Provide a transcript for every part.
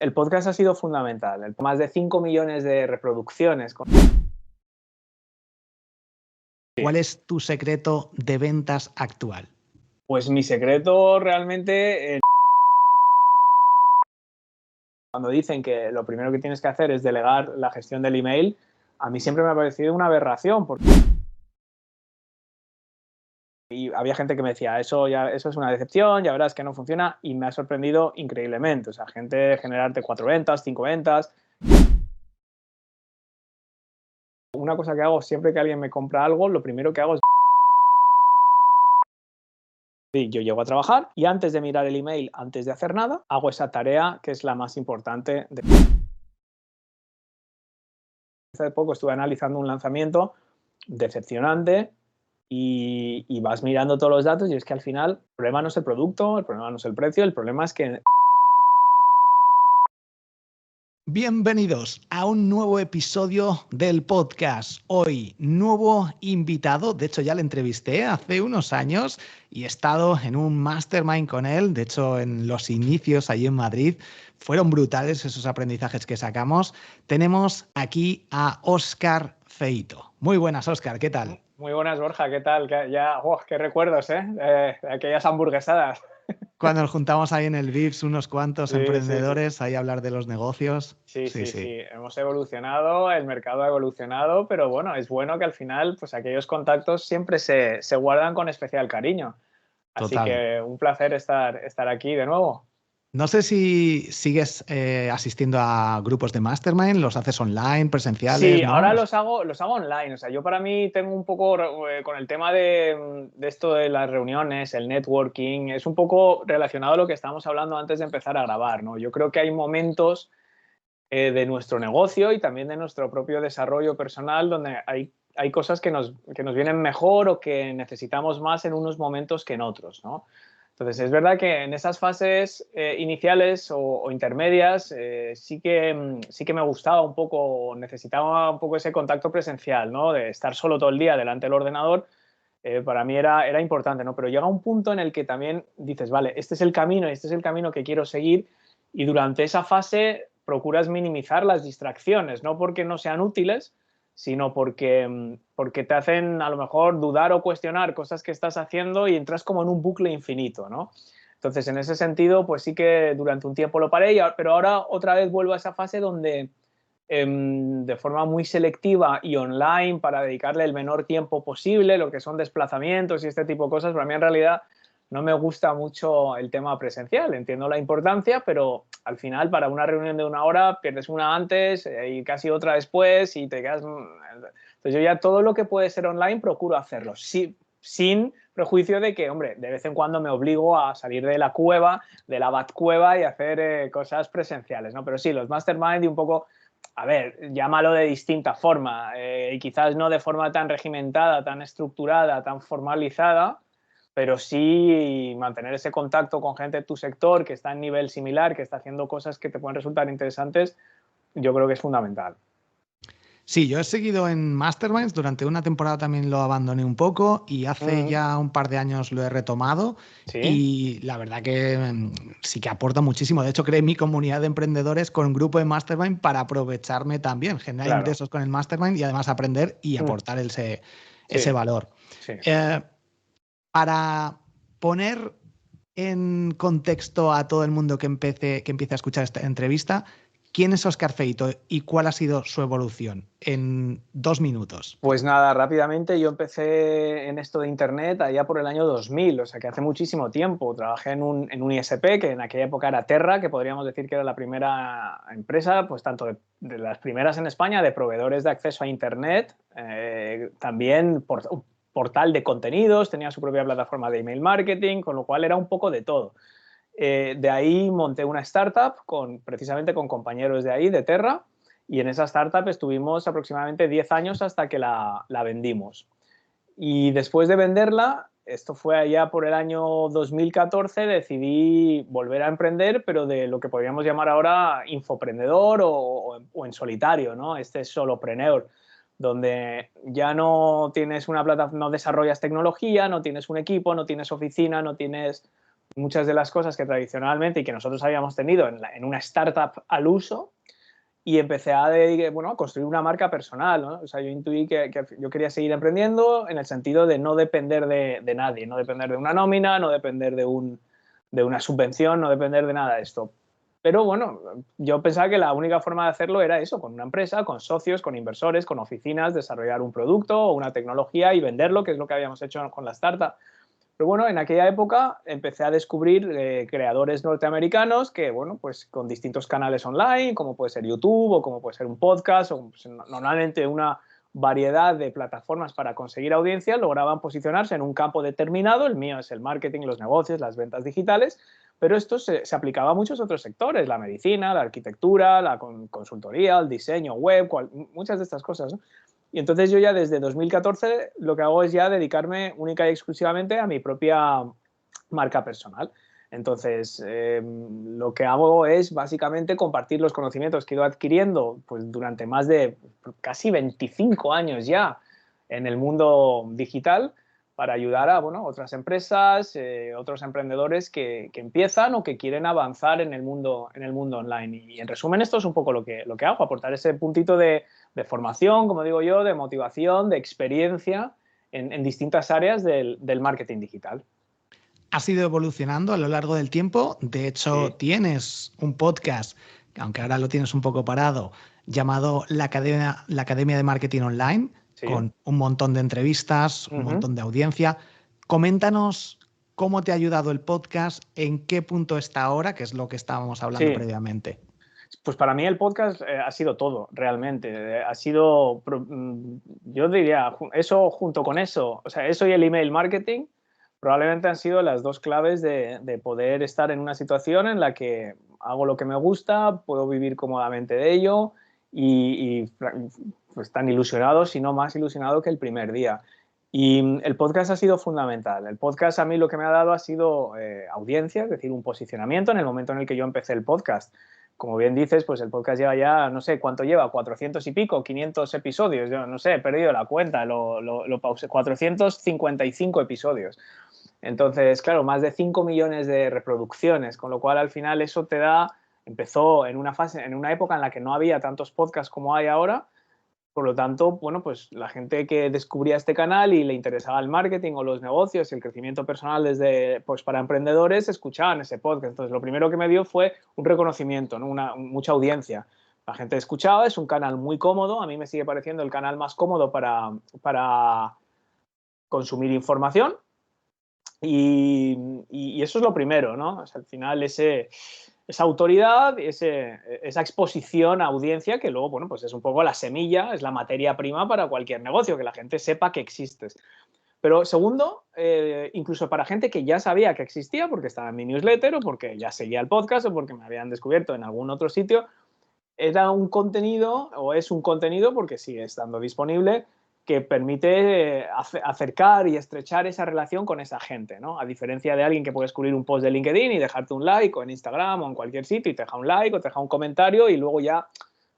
El podcast ha sido fundamental. Más de 5 millones de reproducciones. ¿Cuál es tu secreto de ventas actual? Pues mi secreto realmente, cuando dicen que lo primero que tienes que hacer es delegar la gestión del email, a mí siempre me ha parecido una aberración. Y había gente que me decía, eso es una decepción, ya verás que no funciona, y me ha sorprendido increíblemente. O sea, gente generarte 4 ventas, 5 ventas. Una cosa que hago siempre que alguien me compra algo, lo primero que hago es... Yo llego a trabajar y antes de mirar el email, antes de hacer nada, hago esa tarea que es la más importante. Hace poco estuve analizando un lanzamiento decepcionante y vas mirando todos los datos y es que al final el problema no es el producto, el problema no es el precio, el problema es que... Bienvenidos a un nuevo episodio del podcast. Hoy, nuevo invitado. De hecho, ya le entrevisté hace unos años y he estado en un mastermind con él. De hecho, en los inicios allí en Madrid fueron brutales esos aprendizajes que sacamos. Tenemos aquí a Óscar Feito. Muy buenas, Óscar. ¿Qué tal? Muy buenas, Borja. ¿Qué tal? Qué recuerdos, de aquellas hamburguesadas. Cuando nos juntamos ahí en el VIPS unos cuantos Sí, emprendedores sí. ahí a hablar de los negocios. Sí. Hemos evolucionado, el mercado ha evolucionado, pero bueno, es bueno que al final pues aquellos contactos siempre se guardan con especial cariño. Así Total. que un placer estar aquí de nuevo. No sé si sigues asistiendo a grupos de mastermind, los haces online, presenciales, Sí, ¿no? ahora los hago online. O sea, yo para mí tengo un poco con el tema de esto de las reuniones, el networking, es un poco relacionado a lo que estábamos hablando antes de empezar a grabar, ¿no? Yo creo que hay momentos de nuestro negocio y también de nuestro propio desarrollo personal donde hay cosas que nos vienen mejor o que necesitamos más en unos momentos que en otros, ¿no? Entonces, es verdad que en esas fases iniciales o intermedias sí que me gustaba un poco, necesitaba un poco ese contacto presencial, ¿no? De estar solo todo el día delante del ordenador, para mí era importante, ¿no? Pero llega un punto en el que también dices, vale, este es el camino y este es el camino que quiero seguir, y durante esa fase procuras minimizar las distracciones, no porque no sean útiles, sino porque te hacen a lo mejor dudar o cuestionar cosas que estás haciendo y entras como en un bucle infinito, ¿no? Entonces, en ese sentido, pues sí que durante un tiempo lo paré, pero ahora otra vez vuelvo a esa fase donde de forma muy selectiva y online para dedicarle el menor tiempo posible, lo que son desplazamientos y este tipo de cosas. Para mí en realidad no me gusta mucho el tema presencial, entiendo la importancia, pero al final para una reunión de 1 hora pierdes una antes y casi otra después y te quedas... Entonces yo ya todo lo que puede ser online procuro hacerlo, sí, sin prejuicio de que, hombre, de vez en cuando me obligo a salir de la cueva, de la Batcueva y hacer cosas presenciales, ¿no? Pero sí, los mastermind y un poco... A ver, llámalo de distinta forma y quizás no de forma tan regimentada, tan estructurada, tan formalizada, pero sí mantener ese contacto con gente de tu sector que está en nivel similar, que está haciendo cosas que te pueden resultar interesantes, yo creo que es fundamental. Sí, yo he seguido en masterminds, durante una temporada también lo abandoné un poco y hace ya un par de años lo he retomado Sí, y la verdad que sí que aporta muchísimo. De hecho, creé mi comunidad de emprendedores con un grupo de mastermind para aprovecharme también, generar claro. ingresos con el mastermind y además aprender y aportar ese Sí, valor. sí. Eh, para poner en contexto a todo el mundo que empiece a escuchar esta entrevista, ¿quién es Óscar Feito y cuál ha sido su evolución? En 2 minutos. Pues nada, rápidamente yo empecé en esto de Internet allá por el año 2000, o sea que hace muchísimo tiempo. Trabajé en un ISP, que en aquella época era Terra, que podríamos decir que era la primera empresa, pues tanto de las primeras en España, de proveedores de acceso a Internet, también portal de contenidos, tenía su propia plataforma de email marketing, con lo cual era un poco de todo. De ahí monté una startup precisamente con compañeros de ahí, de Terra, y en esa startup estuvimos aproximadamente 10 años hasta que la vendimos. Y después de venderla, esto fue allá por el año 2014, decidí volver a emprender, pero de lo que podríamos llamar ahora infoprendedor o en solitario, ¿no? Este es solopreneur, donde ya no tienes una plataforma, no desarrollas tecnología, no tienes un equipo, no tienes oficina, no tienes muchas de las cosas que tradicionalmente y que nosotros habíamos tenido en una startup al uso, y empecé a construir una marca personal, ¿no? O sea, yo intuí que yo quería seguir emprendiendo en el sentido de no depender de nadie, no depender de una nómina, no depender de una subvención, no depender de nada de esto. Pero bueno, yo pensaba que la única forma de hacerlo era eso, con una empresa, con socios, con inversores, con oficinas, desarrollar un producto o una tecnología y venderlo, que es lo que habíamos hecho con la startup. Pero bueno, en aquella época empecé a descubrir creadores norteamericanos que, bueno, pues con distintos canales online, como puede ser YouTube o como puede ser un podcast o pues, normalmente una variedad de plataformas para conseguir audiencia, lograban posicionarse en un campo determinado. El mío es el marketing, los negocios, las ventas digitales, pero esto se aplicaba a muchos otros sectores, la medicina, la arquitectura, la consultoría, el diseño web, muchas de estas cosas, ¿no? Y entonces yo ya desde 2014 lo que hago es ya dedicarme única y exclusivamente a mi propia marca personal. Entonces, lo que hago es básicamente compartir los conocimientos que he ido adquiriendo pues, durante más de casi 25 años ya en el mundo digital para ayudar a otras empresas, otros emprendedores que empiezan o que quieren avanzar en el mundo online. Y en resumen, esto es un poco lo que hago, aportar ese puntito de formación, como digo yo, de motivación, de experiencia en distintas áreas del marketing digital. Has ido evolucionando a lo largo del tiempo. De hecho, Sí, tienes un podcast, aunque ahora lo tienes un poco parado, llamado La Academia de Marketing Online, sí. con un montón de entrevistas, un Ujú. montón de audiencia. Coméntanos cómo te ha ayudado el podcast, en qué punto está ahora, que es lo que estábamos hablando Sí, previamente. pues para mí el podcast ha sido todo, realmente. Ha sido, yo diría, eso junto con eso, o sea, eso y el email marketing probablemente han sido las dos claves de poder estar en una situación en la que hago lo que me gusta, puedo vivir cómodamente de ello y pues tan ilusionado, si no más ilusionado que el primer día. Y el podcast ha sido fundamental. El podcast a mí lo que me ha dado ha sido audiencia, es decir, un posicionamiento en el momento en el que yo empecé el podcast. Como bien dices, pues el podcast lleva ya, no sé cuánto lleva, 400 y pico, 500 episodios, yo no sé, he perdido la cuenta, lo pausé, 455 episodios. Entonces, claro, más de 5 millones de reproducciones, con lo cual al final eso te da, empezó en una fase, en una época en la que no había tantos podcasts como hay ahora. Por lo tanto, bueno, pues la gente que descubría este canal y le interesaba el marketing o los negocios y el crecimiento personal desde, pues para emprendedores, escuchaban ese podcast. Entonces, lo primero que me dio fue un reconocimiento, ¿no? Mucha audiencia. La gente escuchaba, es un canal muy cómodo, a mí me sigue pareciendo el canal más cómodo para consumir información y eso es lo primero, ¿no? O sea, al final esa autoridad, esa exposición a audiencia que luego, bueno, pues es un poco la semilla, es la materia prima para cualquier negocio, que la gente sepa que existes. Pero segundo, incluso para gente que ya sabía que existía porque estaba en mi newsletter o porque ya seguía el podcast o porque me habían descubierto en algún otro sitio, era un contenido o es un contenido porque sigue estando disponible que permite acercar y estrechar esa relación con esa gente, ¿no? A diferencia de alguien que puede descubrir un post de LinkedIn y dejarte un like o en Instagram o en cualquier sitio y te deja un like o te deja un comentario y luego ya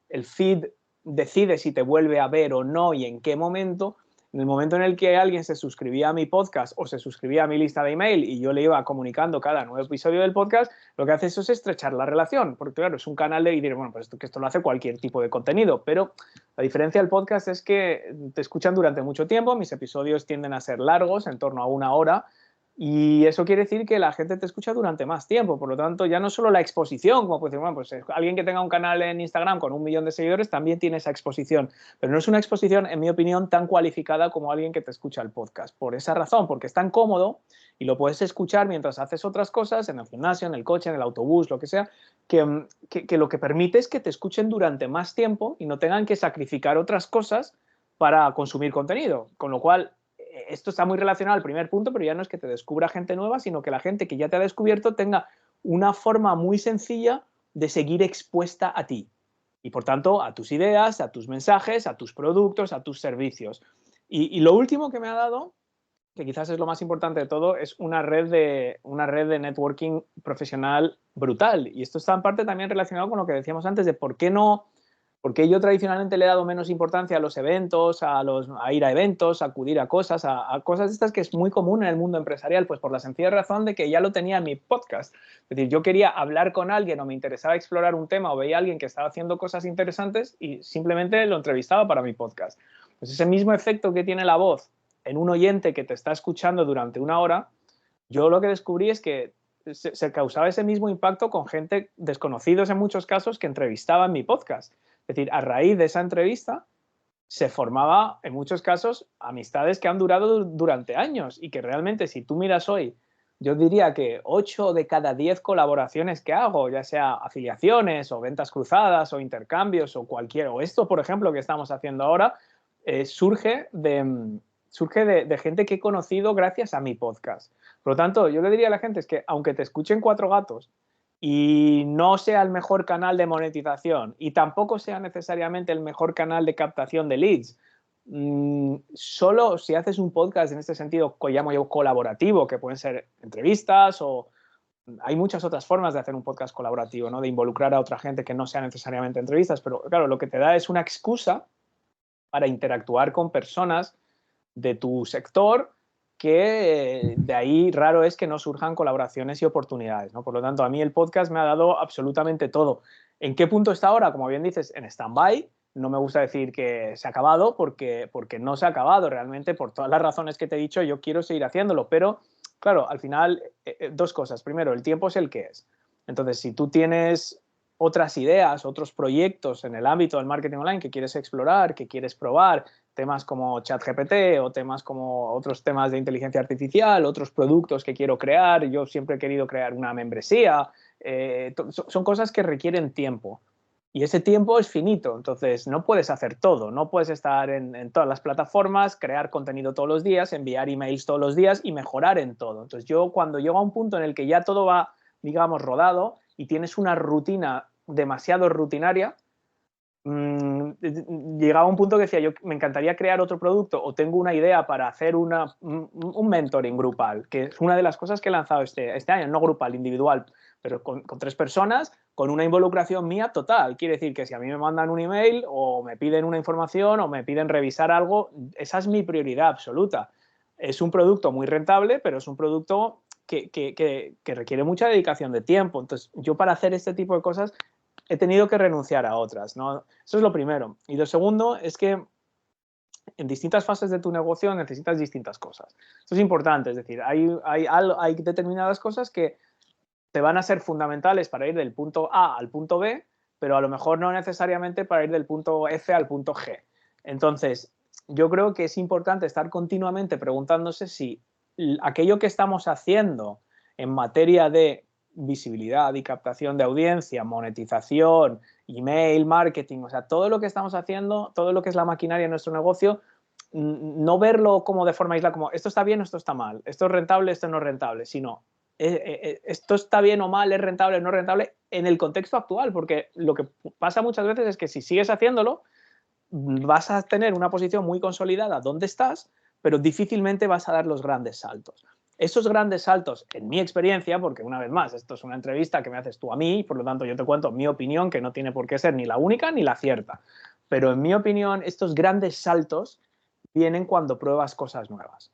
el feed decide si te vuelve a ver o no y en qué momento. En el momento en el que alguien se suscribía a mi podcast o se suscribía a mi lista de email y yo le iba comunicando cada nuevo episodio del podcast, lo que hace eso es estrechar la relación, porque claro, es un canal de, y diré, bueno, pues esto lo hace cualquier tipo de contenido, pero la diferencia del podcast es que te escuchan durante mucho tiempo, mis episodios tienden a ser largos, en torno a una hora, y eso quiere decir que la gente te escucha durante más tiempo. Por lo tanto, ya no solo la exposición, como puede decir, bueno, pues alguien que tenga un canal en Instagram con 1 millón de seguidores también tiene esa exposición. Pero no es una exposición, en mi opinión, tan cualificada como alguien que te escucha el podcast. Por esa razón, porque es tan cómodo y lo puedes escuchar mientras haces otras cosas, en el gimnasio, en el coche, en el autobús, lo que sea, que lo que permite es que te escuchen durante más tiempo y no tengan que sacrificar otras cosas para consumir contenido. Con lo cual, esto está muy relacionado al primer punto, pero ya no es que te descubra gente nueva, sino que la gente que ya te ha descubierto tenga una forma muy sencilla de seguir expuesta a ti y por tanto a tus ideas, a tus mensajes, a tus productos, a tus servicios. Y lo último que me ha dado, que quizás es lo más importante de todo, es una red de networking profesional brutal. Y esto está en parte también relacionado con lo que decíamos antes de por qué no Porque yo tradicionalmente le he dado menos importancia a los eventos, a ir a eventos, a acudir a cosas, a cosas estas que es muy común en el mundo empresarial, pues por la sencilla razón de que ya lo tenía en mi podcast. Es decir, yo quería hablar con alguien o me interesaba explorar un tema o veía a alguien que estaba haciendo cosas interesantes y simplemente lo entrevistaba para mi podcast. Pues ese mismo efecto que tiene la voz en un oyente que te está escuchando durante una hora, yo lo que descubrí es que se causaba ese mismo impacto con gente desconocidos en muchos casos que entrevistaba en mi podcast. Es decir, a raíz de esa entrevista se formaba, en muchos casos, amistades que han durado durante años y que realmente, si tú miras hoy, yo diría que 8 de cada 10 colaboraciones que hago, ya sea afiliaciones o ventas cruzadas o intercambios o cualquier, o esto, por ejemplo, que estamos haciendo ahora, surge de gente que he conocido gracias a mi podcast. Por lo tanto, yo le diría a la gente es que aunque te escuchen 4 gatos y no sea el mejor canal de monetización y tampoco sea necesariamente el mejor canal de captación de leads, solo si haces un podcast en este sentido que llamo yo colaborativo, que pueden ser entrevistas o hay muchas otras formas de hacer un podcast colaborativo, ¿no? De involucrar a otra gente que no sea necesariamente entrevistas, pero claro, lo que te da es una excusa para interactuar con personas de tu sector que de ahí raro es que no surjan colaboraciones y oportunidades, ¿no? Por lo tanto, a mí el podcast me ha dado absolutamente todo. ¿En qué punto está ahora? Como bien dices, en stand-by. No me gusta decir que se ha acabado porque no se ha acabado realmente por todas las razones que te he dicho. Yo quiero seguir haciéndolo, pero claro, al final, dos cosas. Primero, el tiempo es el que es. Entonces, si tú tienes otras ideas, otros proyectos en el ámbito del marketing online que quieres explorar, que quieres probar, temas como ChatGPT o temas como otros temas de inteligencia artificial, otros productos que quiero crear. Yo siempre he querido crear una membresía. Son cosas que requieren tiempo. Y ese tiempo es finito, entonces no puedes hacer todo, no puedes estar en todas las plataformas, crear contenido todos los días, enviar emails todos los días y mejorar en todo. Entonces yo cuando llego a un punto en el que ya todo va, digamos, rodado y tienes una rutina demasiado rutinaria, llegaba a un punto que decía, yo me encantaría crear otro producto o tengo una idea para hacer un mentoring grupal, que es una de las cosas que he lanzado este año, no grupal, individual, pero con 3 personas, con una involucración mía total. Quiere decir que si a mí me mandan un email o me piden una información o me piden revisar algo, esa es mi prioridad absoluta. Es un producto muy rentable, pero es un producto que requiere mucha dedicación de tiempo. Entonces, yo para hacer este tipo de cosas he tenido que renunciar a otras, ¿no? Eso es lo primero. Y lo segundo es que en distintas fases de tu negocio necesitas distintas cosas. Eso es importante, es decir, hay determinadas cosas que te van a ser fundamentales para ir del punto A al punto B, pero a lo mejor no necesariamente para ir del punto F al punto G. Entonces, yo creo que es importante estar continuamente preguntándose si aquello que estamos haciendo en materia de visibilidad y captación de audiencia, monetización, email, marketing, o sea, todo lo que estamos haciendo, todo lo que es la maquinaria de nuestro negocio, no verlo como de forma aislada, como esto está bien o esto está mal, esto es rentable, esto no es rentable, sino esto está bien o mal, es rentable o no es rentable en el contexto actual, porque lo que pasa muchas veces es que si sigues haciéndolo, vas a tener una posición muy consolidada donde estás, pero difícilmente vas a dar los grandes saltos. Esos grandes saltos, en mi experiencia, porque una vez más, esto es una entrevista que me haces tú a mí, por lo tanto yo te cuento mi opinión, que no tiene por qué ser ni la única ni la cierta, pero en mi opinión, estos grandes saltos vienen cuando pruebas cosas nuevas.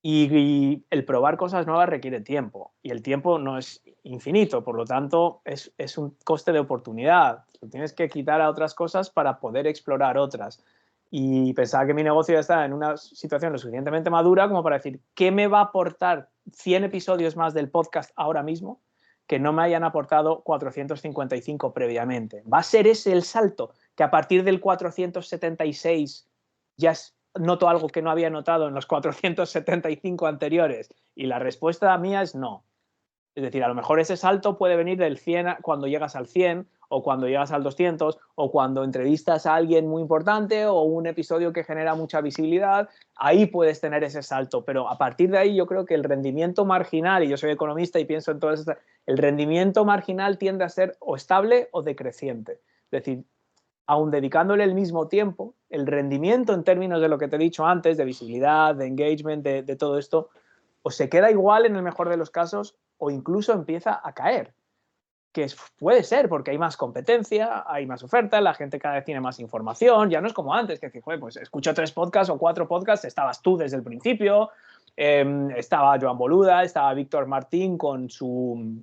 Y el probar cosas nuevas requiere tiempo y el tiempo no es infinito, por lo tanto es un coste de oportunidad. Tienes que quitar a otras cosas para poder explorar otras. Y pensaba que mi negocio ya está en una situación lo suficientemente madura como para decir, ¿qué me va a aportar 100 episodios más del podcast ahora mismo que no me hayan aportado 455 previamente? ¿Va a ser ese el salto? Que a partir del 476 ya noto algo que no había notado en los 475 anteriores. Y la respuesta mía es no. Es decir, a lo mejor ese salto puede venir del 100 cuando llegas al 100 o cuando llegas al 200 o cuando entrevistas a alguien muy importante o un episodio que genera mucha visibilidad. Ahí puedes tener ese salto, pero a partir de ahí yo creo que el rendimiento marginal, y yo soy economista y pienso en todo esto, el rendimiento marginal tiende a ser o estable o decreciente. Es decir, aun dedicándole el mismo tiempo, el rendimiento en términos de lo que te he dicho antes, de visibilidad, de engagement, de todo esto, o se queda igual en el mejor de los casos o incluso empieza a caer. puede ser, porque hay más competencia, hay más oferta, la gente cada vez tiene más información, ya no es como antes, que decir, joder, pues escucho 3 podcasts o 4 podcasts, estabas tú desde el principio, estaba Joan Boluda, estaba Víctor Martín con su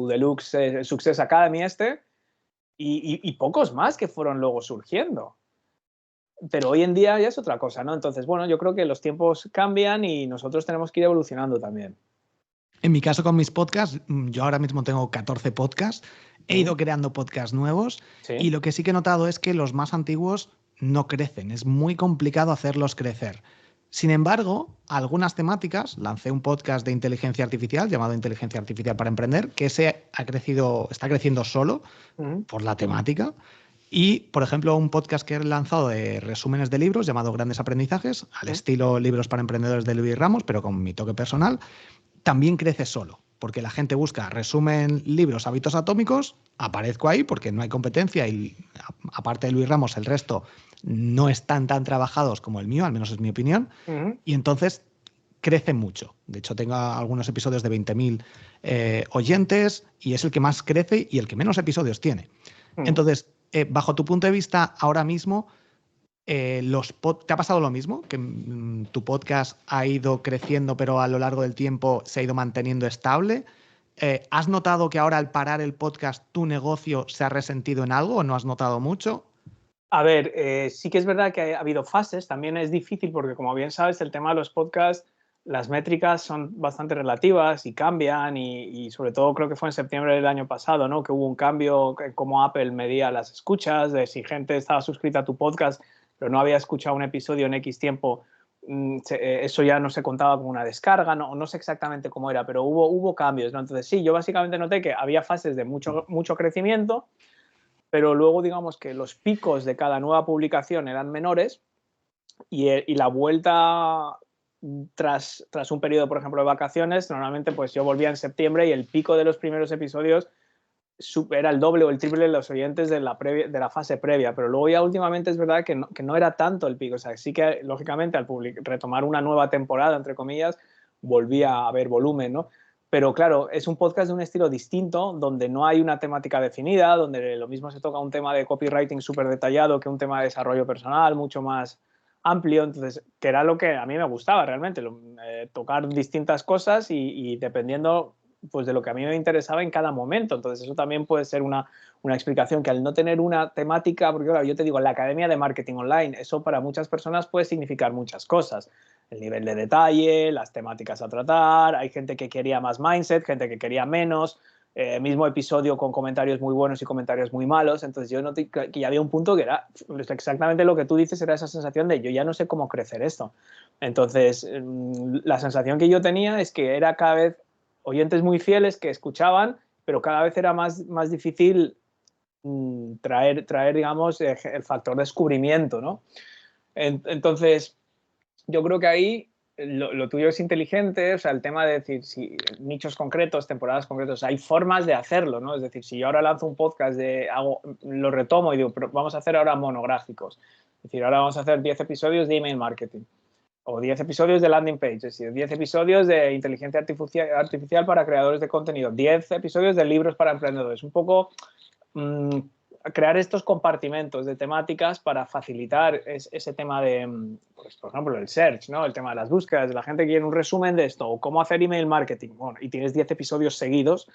Deluxe Success Academy y pocos más que fueron luego surgiendo. Pero hoy en día ya es otra cosa, ¿no? Entonces, bueno, yo creo que los tiempos cambian y nosotros tenemos que ir evolucionando también. En mi caso con mis podcasts, yo ahora mismo tengo 14 podcasts, he ido creando podcasts nuevos y Sí. lo que sí que he notado es que los más antiguos no crecen, es muy complicado hacerlos crecer. Sin embargo, algunas temáticas, lancé un podcast de inteligencia artificial llamado Inteligencia Artificial para Emprender, que está creciendo solo por la temática. Y, por ejemplo, un podcast que he lanzado de resúmenes de libros llamado Grandes Aprendizajes, al estilo Libros para Emprendedores de Luis Ramos, pero con mi toque personal, también crece solo, porque la gente busca resumen libros hábitos atómicos, aparezco ahí porque no hay competencia y aparte de Luis Ramos el resto no están tan trabajados como el mío, al menos es mi opinión, y entonces crece mucho. De hecho, tengo algunos episodios de 20.000 oyentes y es el que más crece y el que menos episodios tiene. Entonces, bajo tu punto de vista, ahora mismo, ¿te ha pasado lo mismo? ¿Que tu podcast ha ido creciendo, pero a lo largo del tiempo se ha ido manteniendo estable? ¿Has notado que ahora al parar el podcast tu negocio se ha resentido en algo o no has notado mucho? A ver, sí que es verdad que ha habido fases, también es difícil porque, como bien sabes, el tema de los podcasts, las métricas son bastante relativas y cambian y sobre todo creo que fue en septiembre del año pasado, ¿no? Que hubo un cambio en cómo Apple medía las escuchas, de si gente estaba suscrita a tu podcast pero no había escuchado un episodio en X tiempo, eso ya no se contaba como una descarga, no sé exactamente cómo era, pero hubo cambios, ¿no? Entonces sí, yo básicamente noté que había fases de mucho crecimiento, pero luego digamos que los picos de cada nueva publicación eran menores y la vuelta tras un periodo, por ejemplo, de vacaciones, normalmente pues yo volvía en septiembre y el pico de los primeros episodios era el doble o el triple de los oyentes de la fase previa, pero luego ya últimamente es verdad que no era tanto el pico, o sea, sí que lógicamente al retomar una nueva temporada, entre comillas, volvía a haber volumen, ¿no? Pero claro, es un podcast de un estilo distinto, donde no hay una temática definida, donde lo mismo se toca un tema de copywriting súper detallado que un tema de desarrollo personal mucho más amplio, entonces, que era lo que a mí me gustaba realmente, tocar distintas cosas y dependiendo pues de lo que a mí me interesaba en cada momento. Entonces eso también puede ser una explicación que al no tener una temática, porque claro, yo te digo, la Academia de Marketing Online, eso para muchas personas puede significar muchas cosas. El nivel de detalle, las temáticas a tratar, hay gente que quería más mindset, gente que quería menos, mismo episodio con comentarios muy buenos y comentarios muy malos, entonces yo noté que ya había un punto que era exactamente lo que tú dices, era esa sensación de yo ya no sé cómo crecer esto. Entonces, la sensación que yo tenía es que era cada vez oyentes muy fieles que escuchaban, pero cada vez era más difícil traer, digamos, el factor descubrimiento, ¿no? Entonces, yo creo que ahí lo tuyo es inteligente, o sea, el tema de decir, si nichos concretos, temporadas concretas, hay formas de hacerlo, ¿no? Es decir, si yo ahora lanzo un podcast lo retomo y digo, pero vamos a hacer ahora monográficos, es decir, ahora vamos a hacer 10 episodios de email marketing, o 10 episodios de landing pages, 10 episodios de inteligencia artificial para creadores de contenido, 10 episodios de libros para emprendedores. Un poco crear estos compartimentos de temáticas para facilitar ese tema de, pues, por ejemplo, el search, ¿no? El tema de las búsquedas. La gente quiere un resumen de esto, o cómo hacer email marketing. Bueno, y tienes 10 episodios seguidos,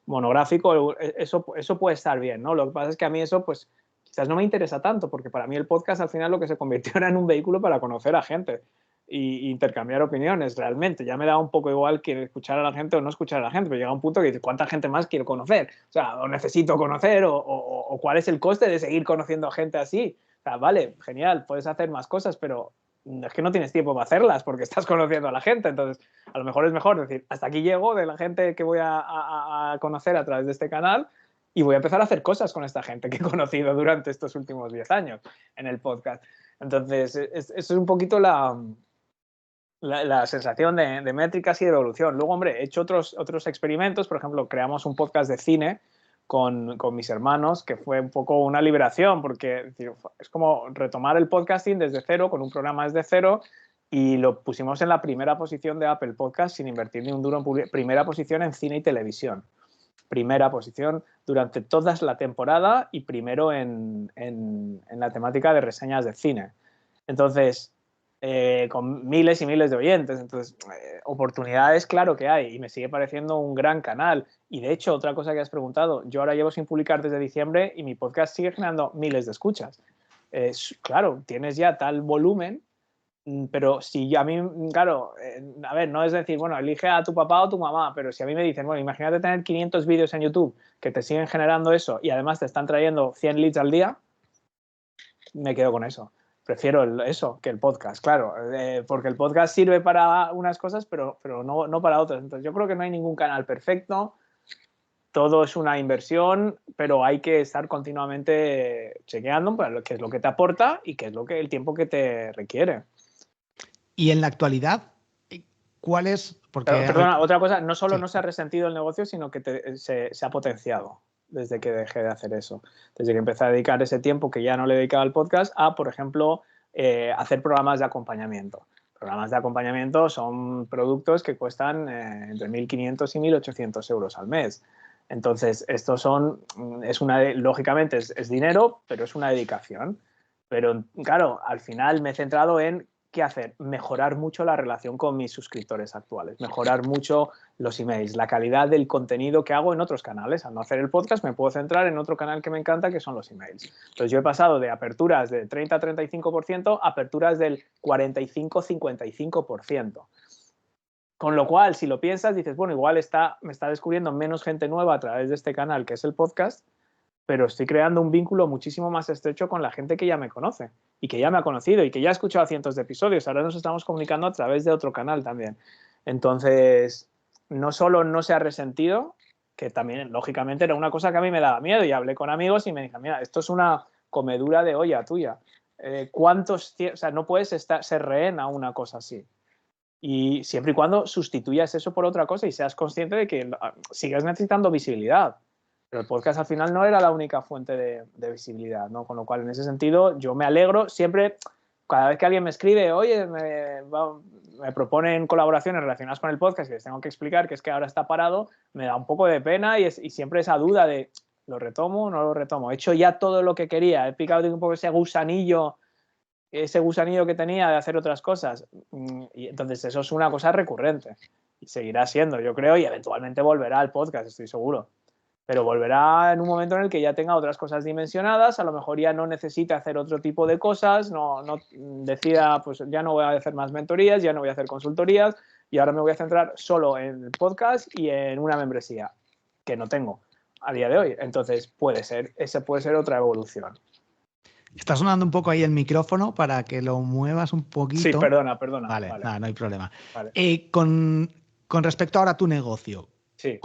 monográfico, eso puede estar bien, ¿no? Lo que pasa es que a mí eso, pues, quizás no me interesa tanto, porque para mí el podcast al final lo que se convirtió era en un vehículo para conocer a gente y intercambiar opiniones realmente. Ya me da un poco igual que escuchar a la gente o no escuchar a la gente, pero llega un punto que dices, ¿cuánta gente más quiero conocer? O sea, o necesito conocer o cuál es el coste de seguir conociendo a gente así. O sea, vale, genial, puedes hacer más cosas, pero es que no tienes tiempo para hacerlas porque estás conociendo a la gente. Entonces, a lo mejor es mejor decir, hasta aquí llego de la gente que voy a conocer a través de este canal y voy a empezar a hacer cosas con esta gente que he conocido durante estos últimos 10 años en el podcast. Entonces, eso es un poquito la sensación de métricas y de evolución. Luego, hombre, he hecho otros experimentos. Por ejemplo, creamos un podcast de cine con mis hermanos, que fue un poco una liberación, porque es como retomar el podcasting desde cero, con un programa desde cero, y lo pusimos en la primera posición de Apple Podcast sin invertir ni un duro en primera posición en cine y televisión. primera posición durante toda la temporada y primero en la temática de reseñas de cine. Entonces, con miles y miles de oyentes. Entonces, oportunidades, claro que hay, y me sigue pareciendo un gran canal. Y de hecho, otra cosa que has preguntado, yo ahora llevo sin publicar desde diciembre y mi podcast sigue generando miles de escuchas. Claro, tienes ya tal volumen, pero si a mí, claro, a ver, no es decir, bueno, elige a tu papá o tu mamá, pero si a mí me dicen, bueno, imagínate tener 500 vídeos en YouTube que te siguen generando eso y además te están trayendo 100 leads al día, me quedo con eso. Prefiero eso que el podcast, claro, porque el podcast sirve para unas cosas, pero no para otras. Entonces, yo creo que no hay ningún canal perfecto, todo es una inversión, pero hay que estar continuamente chequeando para qué es lo que te aporta y qué es lo que el tiempo que te requiere. Y en la actualidad, ¿cuál es? Porque perdona, otra cosa, no solo sí. no se ha resentido el negocio, sino que se ha potenciado desde que dejé de hacer eso. Desde que empecé a dedicar ese tiempo que ya no le dedicaba al podcast a, por ejemplo, hacer programas de acompañamiento. Programas de acompañamiento son productos que cuestan entre 1.500 y 1.800 euros al mes. Entonces, estos son, lógicamente es dinero, pero es una dedicación. Pero claro, al final me he centrado en qué hacer, mejorar mucho la relación con mis suscriptores actuales, mejorar mucho los emails, la calidad del contenido que hago en otros canales. Al no hacer el podcast me puedo centrar en otro canal que me encanta, que son los emails. Entonces yo he pasado de aperturas del 30-35% a aperturas del 45-55%. Con lo cual, si lo piensas, dices, bueno, igual me está descubriendo menos gente nueva a través de este canal, que es el podcast, pero estoy creando un vínculo muchísimo más estrecho con la gente que ya me conoce y que ya me ha conocido y que ya ha escuchado cientos de episodios. Ahora nos estamos comunicando a través de otro canal también. Entonces, no solo no se ha resentido, que también, lógicamente, era una cosa que a mí me daba miedo y hablé con amigos y me dijeron, mira, esto es una comedura de olla tuya. O sea, no puedes ser rehén a una cosa así. Y siempre y cuando sustituyas eso por otra cosa y seas consciente de que sigues necesitando visibilidad. Pero el podcast al final no era la única fuente de visibilidad, ¿no? Con lo cual, en ese sentido, yo me alegro siempre, cada vez que alguien me escribe, oye, me proponen colaboraciones relacionadas con el podcast y les tengo que explicar que es que ahora está parado, me da un poco de pena y siempre esa duda de, ¿lo retomo o no lo retomo? He hecho ya todo lo que quería, he picado un poco ese gusanillo que tenía de hacer otras cosas. Y entonces eso es una cosa recurrente y seguirá siendo, yo creo, y eventualmente volverá al podcast, estoy seguro. Pero volverá en un momento en el que ya tenga otras cosas dimensionadas, a lo mejor ya no necesite hacer otro tipo de cosas, no decida, pues ya no voy a hacer más mentorías, ya no voy a hacer consultorías y ahora me voy a centrar solo en el podcast y en una membresía que no tengo a día de hoy. Entonces esa puede ser otra evolución. Está sonando un poco ahí el micrófono para que lo muevas un poquito. Sí, perdona. Vale, Vale. Nada, no hay problema. Vale. Con respecto ahora a tu negocio, sí.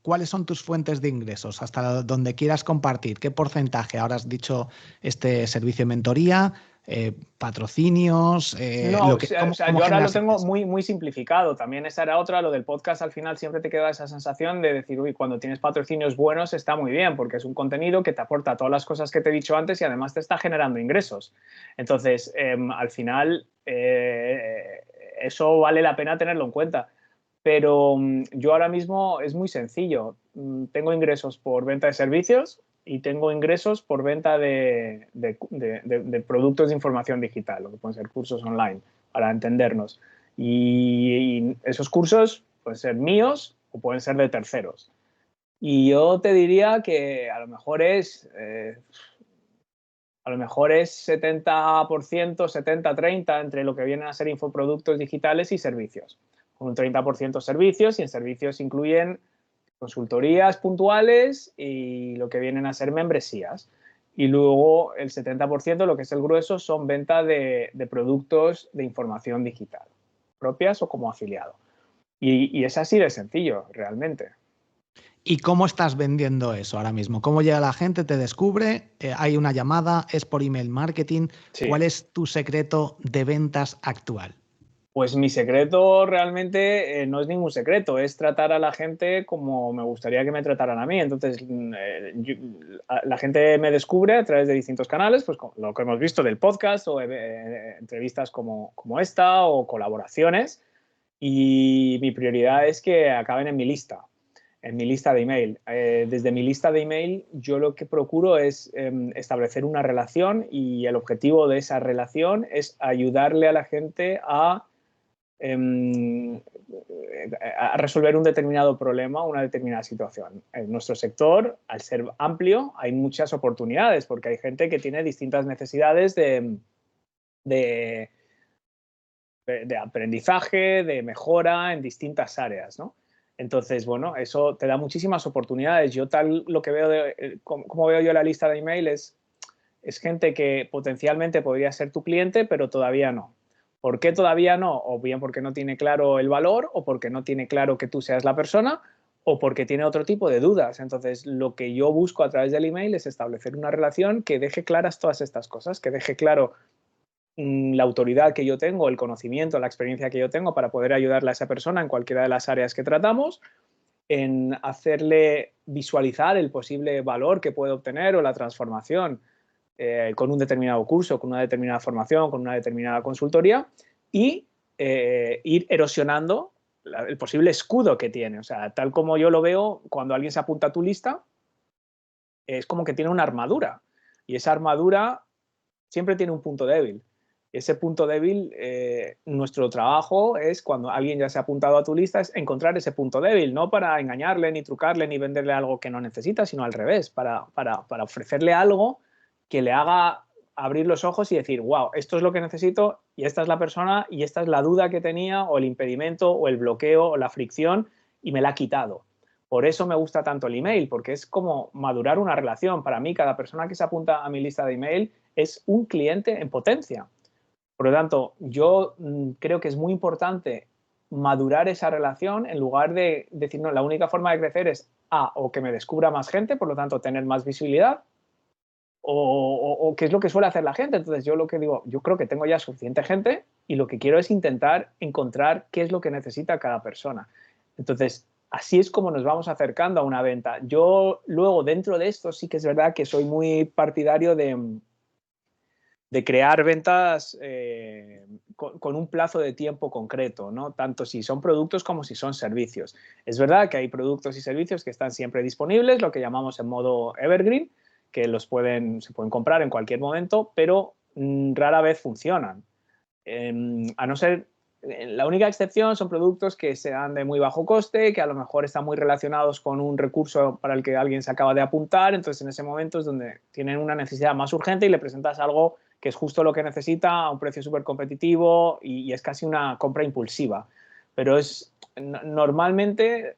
¿Cuáles son tus fuentes de ingresos? Hasta donde quieras compartir. ¿Qué porcentaje? Ahora has dicho este servicio de mentoría, patrocinios. No, yo ahora lo tengo ingresos? muy simplificado. También esa era otra, lo del podcast al final siempre te queda esa sensación de decir, uy, cuando tienes patrocinios buenos está muy bien, porque es un contenido que te aporta todas las cosas que te he dicho antes y además te está generando ingresos. Entonces, al final, eso vale la pena tenerlo en cuenta. Pero yo ahora mismo es muy sencillo. Tengo ingresos por venta de servicios y tengo ingresos por venta de productos de información digital, lo que pueden ser cursos online, para entendernos. Y esos cursos pueden ser míos o pueden ser de terceros. Y yo te diría que a lo mejor es 70%, 70-30 entre lo que vienen a ser infoproductos digitales y servicios. Con un 30% servicios y en servicios incluyen consultorías puntuales y lo que vienen a ser membresías. Y luego el 70%, lo que es el grueso, son venta de productos de información digital, propias o como afiliado. Y es así de sencillo, realmente. ¿Y cómo estás vendiendo eso ahora mismo? ¿Cómo llega la gente, te descubre? ¿Hay una llamada? ¿Es por email marketing? Sí. ¿Cuál es tu secreto de ventas actual? Pues mi secreto realmente no es ningún secreto, es tratar a la gente como me gustaría que me trataran a mí. Entonces, la gente me descubre a través de distintos canales, pues lo que hemos visto del podcast o entrevistas como esta o colaboraciones. Y mi prioridad es que acaben en mi lista. en mi lista de email. Desde mi lista de email yo lo que procuro es establecer una relación y el objetivo de esa relación es ayudarle a la gente a resolver un determinado problema, una determinada situación. En nuestro sector, al ser amplio, hay muchas oportunidades porque hay gente que tiene distintas necesidades de aprendizaje, de mejora en distintas áreas, ¿no? Entonces, bueno, eso te da muchísimas oportunidades. Yo lo que veo, como veo yo la lista de email es gente que potencialmente podría ser tu cliente, pero todavía no. ¿Por qué todavía no? O bien porque no tiene claro el valor, o porque no tiene claro que tú seas la persona, o porque tiene otro tipo de dudas. Entonces, lo que yo busco a través del email es establecer una relación que deje claras todas estas cosas, que deje claro la autoridad que yo tengo, el conocimiento, la experiencia que yo tengo para poder ayudarle a esa persona en cualquiera de las áreas que tratamos, en hacerle visualizar el posible valor que puede obtener o la transformación con un determinado curso, con una determinada formación, con una determinada consultoría y ir erosionando el posible escudo que tiene. O sea, tal como yo lo veo, cuando alguien se apunta a tu lista, es como que tiene una armadura y esa armadura siempre tiene un punto débil. Ese punto débil, nuestro trabajo es, cuando alguien ya se ha apuntado a tu lista, es encontrar ese punto débil, no para engañarle, ni trucarle, ni venderle algo que no necesita, sino al revés, para ofrecerle algo que le haga abrir los ojos y decir, wow, esto es lo que necesito y esta es la persona y esta es la duda que tenía o el impedimento o el bloqueo o la fricción y me la ha quitado. Por eso me gusta tanto el email, porque es como madurar una relación. Para mí, cada persona que se apunta a mi lista de email es un cliente en potencia. Por lo tanto, yo creo que es muy importante madurar esa relación en lugar de decir, no, la única forma de crecer es o que me descubra más gente, por lo tanto, tener más visibilidad, o qué es lo que suele hacer la gente. Entonces, yo lo que digo, yo creo que tengo ya suficiente gente y lo que quiero es intentar encontrar qué es lo que necesita cada persona. Entonces, así es como nos vamos acercando a una venta. Yo luego, dentro de esto, sí que es verdad que soy muy partidario de crear ventas con un plazo de tiempo concreto, ¿no? Tanto si son productos como si son servicios. Es verdad que hay productos y servicios que están siempre disponibles, lo que llamamos en modo evergreen, que se pueden comprar en cualquier momento, pero rara vez funcionan. A no ser, la única excepción son productos que sean de muy bajo coste, que a lo mejor están muy relacionados con un recurso para el que alguien se acaba de apuntar, entonces en ese momento es donde tienen una necesidad más urgente y le presentas algo que es justo lo que necesita a un precio súper competitivo y es casi una compra impulsiva. Pero normalmente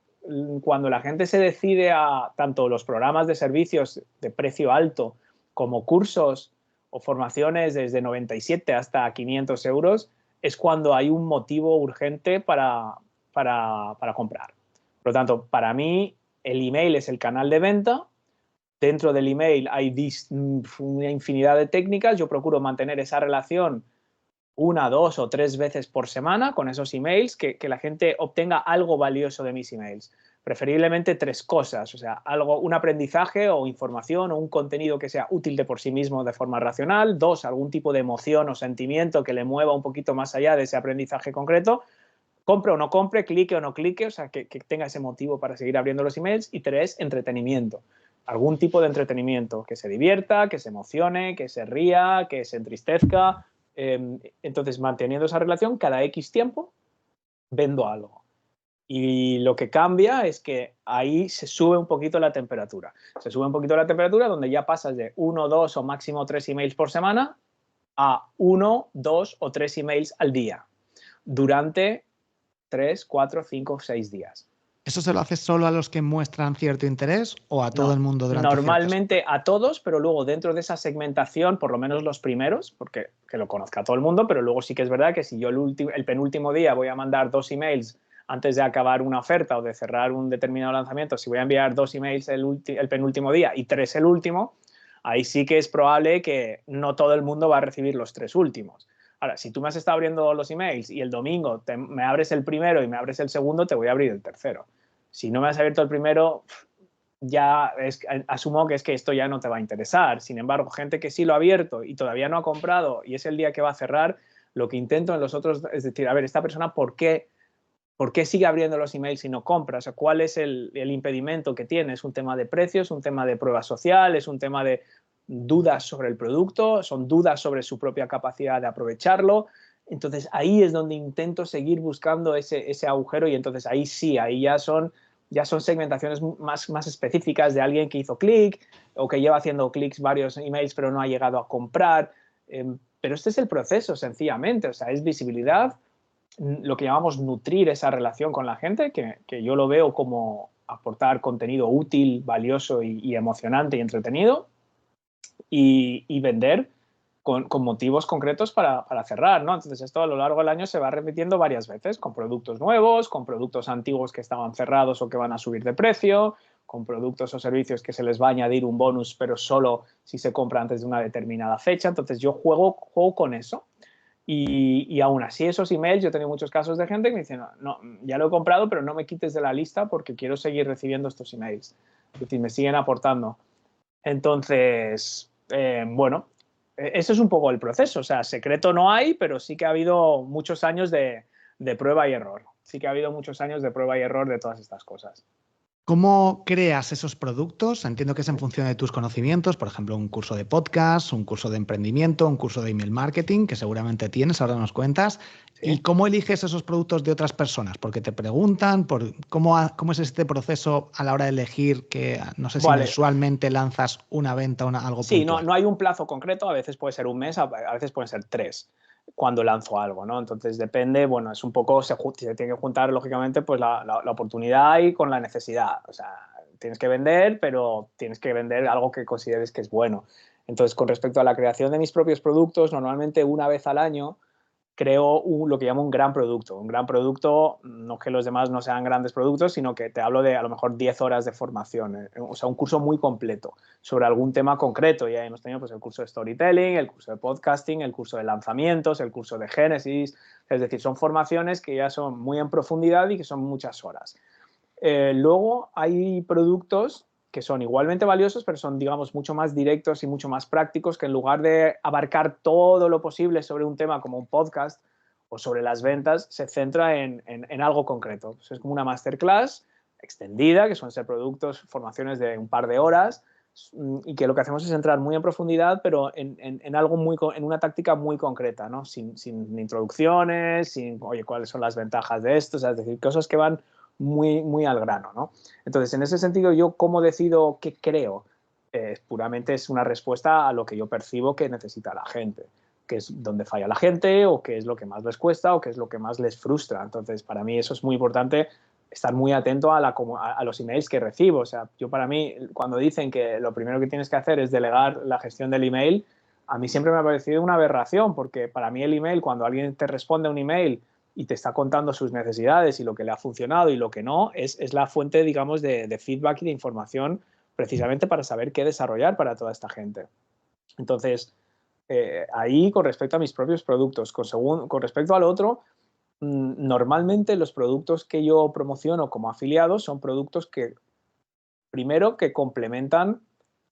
cuando la gente se decide a tanto los programas de servicios de precio alto como cursos o formaciones desde 97 hasta 500 euros, es cuando hay un motivo urgente para comprar. Por lo tanto, para mí el email es el canal de venta. Dentro del email hay una infinidad de técnicas. Yo procuro mantener esa relación 1, 2 o 3 veces por semana con esos emails, que la gente obtenga algo valioso de mis emails. Preferiblemente 3 cosas, o sea, un aprendizaje o información o un contenido que sea útil de por sí mismo de forma racional. 2, algún tipo de emoción o sentimiento que le mueva un poquito más allá de ese aprendizaje concreto. Compre o no compre, clique o no clique, o sea, que tenga ese motivo para seguir abriendo los emails. Y 3, entretenimiento. Algún tipo de entretenimiento, que se divierta, que se emocione, que se ría, que se entristezca. Entonces, manteniendo esa relación, cada X tiempo vendo algo. Y lo que cambia es que ahí se sube un poquito la temperatura. Se sube un poquito la temperatura donde ya pasas de 1, 2 o máximo 3 emails por semana a 1, 2 o 3 emails al día durante 3, 4, 5, 6 días. ¿Eso se lo haces solo a los que muestran cierto interés o a todo el mundo durante normalmente a todos, pero luego dentro de esa segmentación, por lo menos los primeros, porque que lo conozca todo el mundo, pero luego sí que es verdad que si yo el penúltimo día voy a mandar 2 emails antes de acabar una oferta o de cerrar un determinado lanzamiento, si voy a enviar 2 emails el penúltimo día y 3 el último, ahí sí que es probable que no todo el mundo va a recibir los 3 últimos. Ahora, si tú me has estado abriendo los emails y el domingo me abres el primero y me abres el segundo, te voy a abrir el tercero. Si no me has abierto el primero, ya asumo que es que esto ya no te va a interesar. Sin embargo, gente que sí lo ha abierto y todavía no ha comprado y es el día que va a cerrar, lo que intento en los otros es decir, a ver, esta persona, ¿por qué ¿Por qué sigue abriendo los emails y no compra? O sea, ¿cuál es el impedimento que tiene? ¿Es un tema de precios, un tema de prueba social, es un tema de dudas sobre el producto, son dudas sobre su propia capacidad de aprovecharlo? Entonces ahí es donde intento seguir buscando ese agujero y entonces ahí sí, ahí ya son segmentaciones más específicas de alguien que hizo clic o que lleva haciendo clics varios emails pero no ha llegado a comprar. Pero este es el proceso, sencillamente. O sea, es visibilidad, lo que llamamos nutrir esa relación con la gente, que yo lo veo como aportar contenido útil, valioso y emocionante y entretenido, y vender con motivos concretos para cerrar, ¿no? Entonces esto a lo largo del año se va repitiendo varias veces, con productos nuevos, con productos antiguos que estaban cerrados o que van a subir de precio, con productos o servicios que se les va a añadir un bonus, pero solo si se compra antes de una determinada fecha. Entonces yo juego con eso. Y aún así esos emails, yo he tenido muchos casos de gente que me dicen, no, ya lo he comprado, pero no me quites de la lista porque quiero seguir recibiendo estos emails. Es decir, me siguen aportando. Entonces, bueno, eso es un poco el proceso. O sea, secreto no hay, pero sí que ha habido muchos años de prueba y error. Sí que ha habido muchos años de prueba y error de todas estas cosas. ¿Cómo creas esos productos? Entiendo que es en función de tus conocimientos, por ejemplo, un curso de podcast, un curso de emprendimiento, un curso de email marketing, que seguramente tienes, ahora nos cuentas. ¿Y ¿Sí? cómo eliges esos productos de otras personas? Porque te preguntan, ¿cómo es este proceso a la hora de elegir que, no sé si Vale. mensualmente lanzas una venta o algo Sí, puntual? no hay un plazo concreto, a veces puede ser un mes, a veces pueden ser 3 cuando lanzo algo, ¿no? Entonces depende, bueno, es un poco, se tiene que juntar lógicamente pues la oportunidad y con la necesidad. O sea, tienes que vender, pero tienes que vender algo que consideres que es bueno. Entonces, con respecto a la creación de mis propios productos, normalmente una vez al año creo lo que llamo un gran producto. Un gran producto, no que los demás no sean grandes productos, sino que te hablo de a lo mejor 10 horas de formación, o sea, un curso muy completo sobre algún tema concreto. Ya hemos tenido pues, el curso de storytelling, el curso de podcasting, el curso de lanzamientos, el curso de Génesis. Es decir, son formaciones que ya son muy en profundidad y que son muchas horas. Luego hay productos que son igualmente valiosos, pero son, digamos, mucho más directos y mucho más prácticos, que en lugar de abarcar todo lo posible sobre un tema como un podcast o sobre las ventas, se centra en algo concreto. Pues es como una masterclass extendida, que suelen ser productos, formaciones de un par de horas, y que lo que hacemos es entrar muy en profundidad, pero en algo en una táctica muy concreta, ¿no? Sin introducciones, sin, oye, ¿cuáles son las ventajas de esto? O sea, es decir, cosas que van muy al grano, ¿no? Entonces, en ese sentido, yo cómo decido qué creo, puramente es una respuesta a lo que yo percibo que necesita la gente, que es donde falla la gente o qué es lo que más les cuesta o qué es lo que más les frustra. Entonces, para mí eso es muy importante, estar muy atento a los emails que recibo. O sea, yo para mí, cuando dicen que lo primero que tienes que hacer es delegar la gestión del email, a mí siempre me ha parecido una aberración, porque para mí el email, cuando alguien te responde a un email y te está contando sus necesidades y lo que le ha funcionado y lo que no, es la fuente, digamos, de feedback y de información precisamente para saber qué desarrollar para toda esta gente. Entonces, ahí con respecto a mis propios productos, con respecto al otro, normalmente los productos que yo promociono como afiliado son productos que, primero, que complementan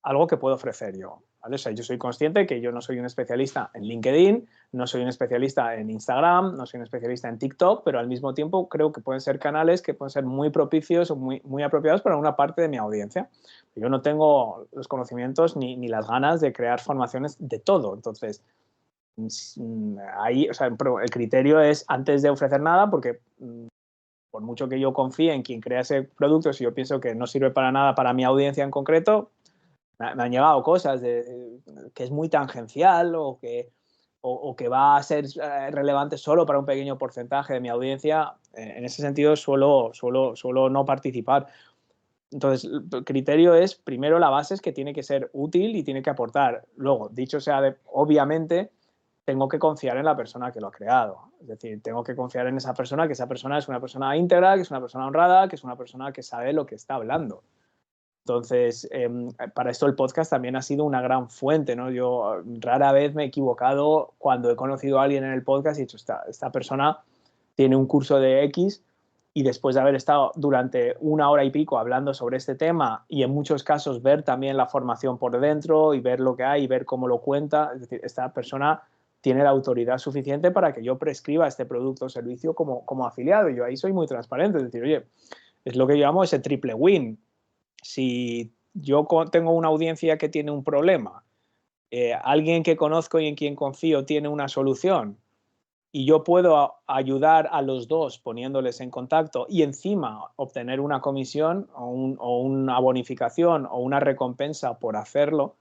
algo que puedo ofrecer yo. ¿Vale? O sea, yo soy consciente que yo no soy un especialista en LinkedIn, no soy un especialista en Instagram, no soy un especialista en TikTok, pero al mismo tiempo creo que pueden ser canales que pueden ser muy propicios o muy apropiados para una parte de mi audiencia. Yo no tengo los conocimientos ni las ganas de crear formaciones de todo. Entonces, ahí, o sea, el criterio es antes de ofrecer nada, porque por mucho que yo confíe en quien crea ese producto, si yo pienso que no sirve para nada para mi audiencia en concreto, me han llegado cosas que es muy tangencial o que va a ser relevante solo para un pequeño porcentaje de mi audiencia. En ese sentido suelo no participar. Entonces, el criterio es, primero, la base es que tiene que ser útil y tiene que aportar. Luego, dicho sea, obviamente, tengo que confiar en la persona que lo ha creado. Es decir, tengo que confiar en esa persona, que esa persona es una persona íntegra, que es una persona honrada, que es una persona que sabe lo que está hablando. Entonces, para esto el podcast también ha sido una gran fuente, ¿no? Yo rara vez me he equivocado cuando he conocido a alguien en el podcast y he dicho, esta persona tiene un curso de X y después de haber estado durante una hora y pico hablando sobre este tema y en muchos casos ver también la formación por dentro y ver lo que hay y ver cómo lo cuenta, es decir, esta persona tiene la autoridad suficiente para que yo prescriba este producto o servicio como afiliado. Y yo ahí soy muy transparente, es decir, oye, es lo que yo llamo ese triple win. Si yo tengo una audiencia que tiene un problema, alguien que conozco y en quien confío tiene una solución, y yo puedo ayudar a los dos poniéndoles en contacto y encima obtener una comisión o una bonificación o una recompensa por hacerlo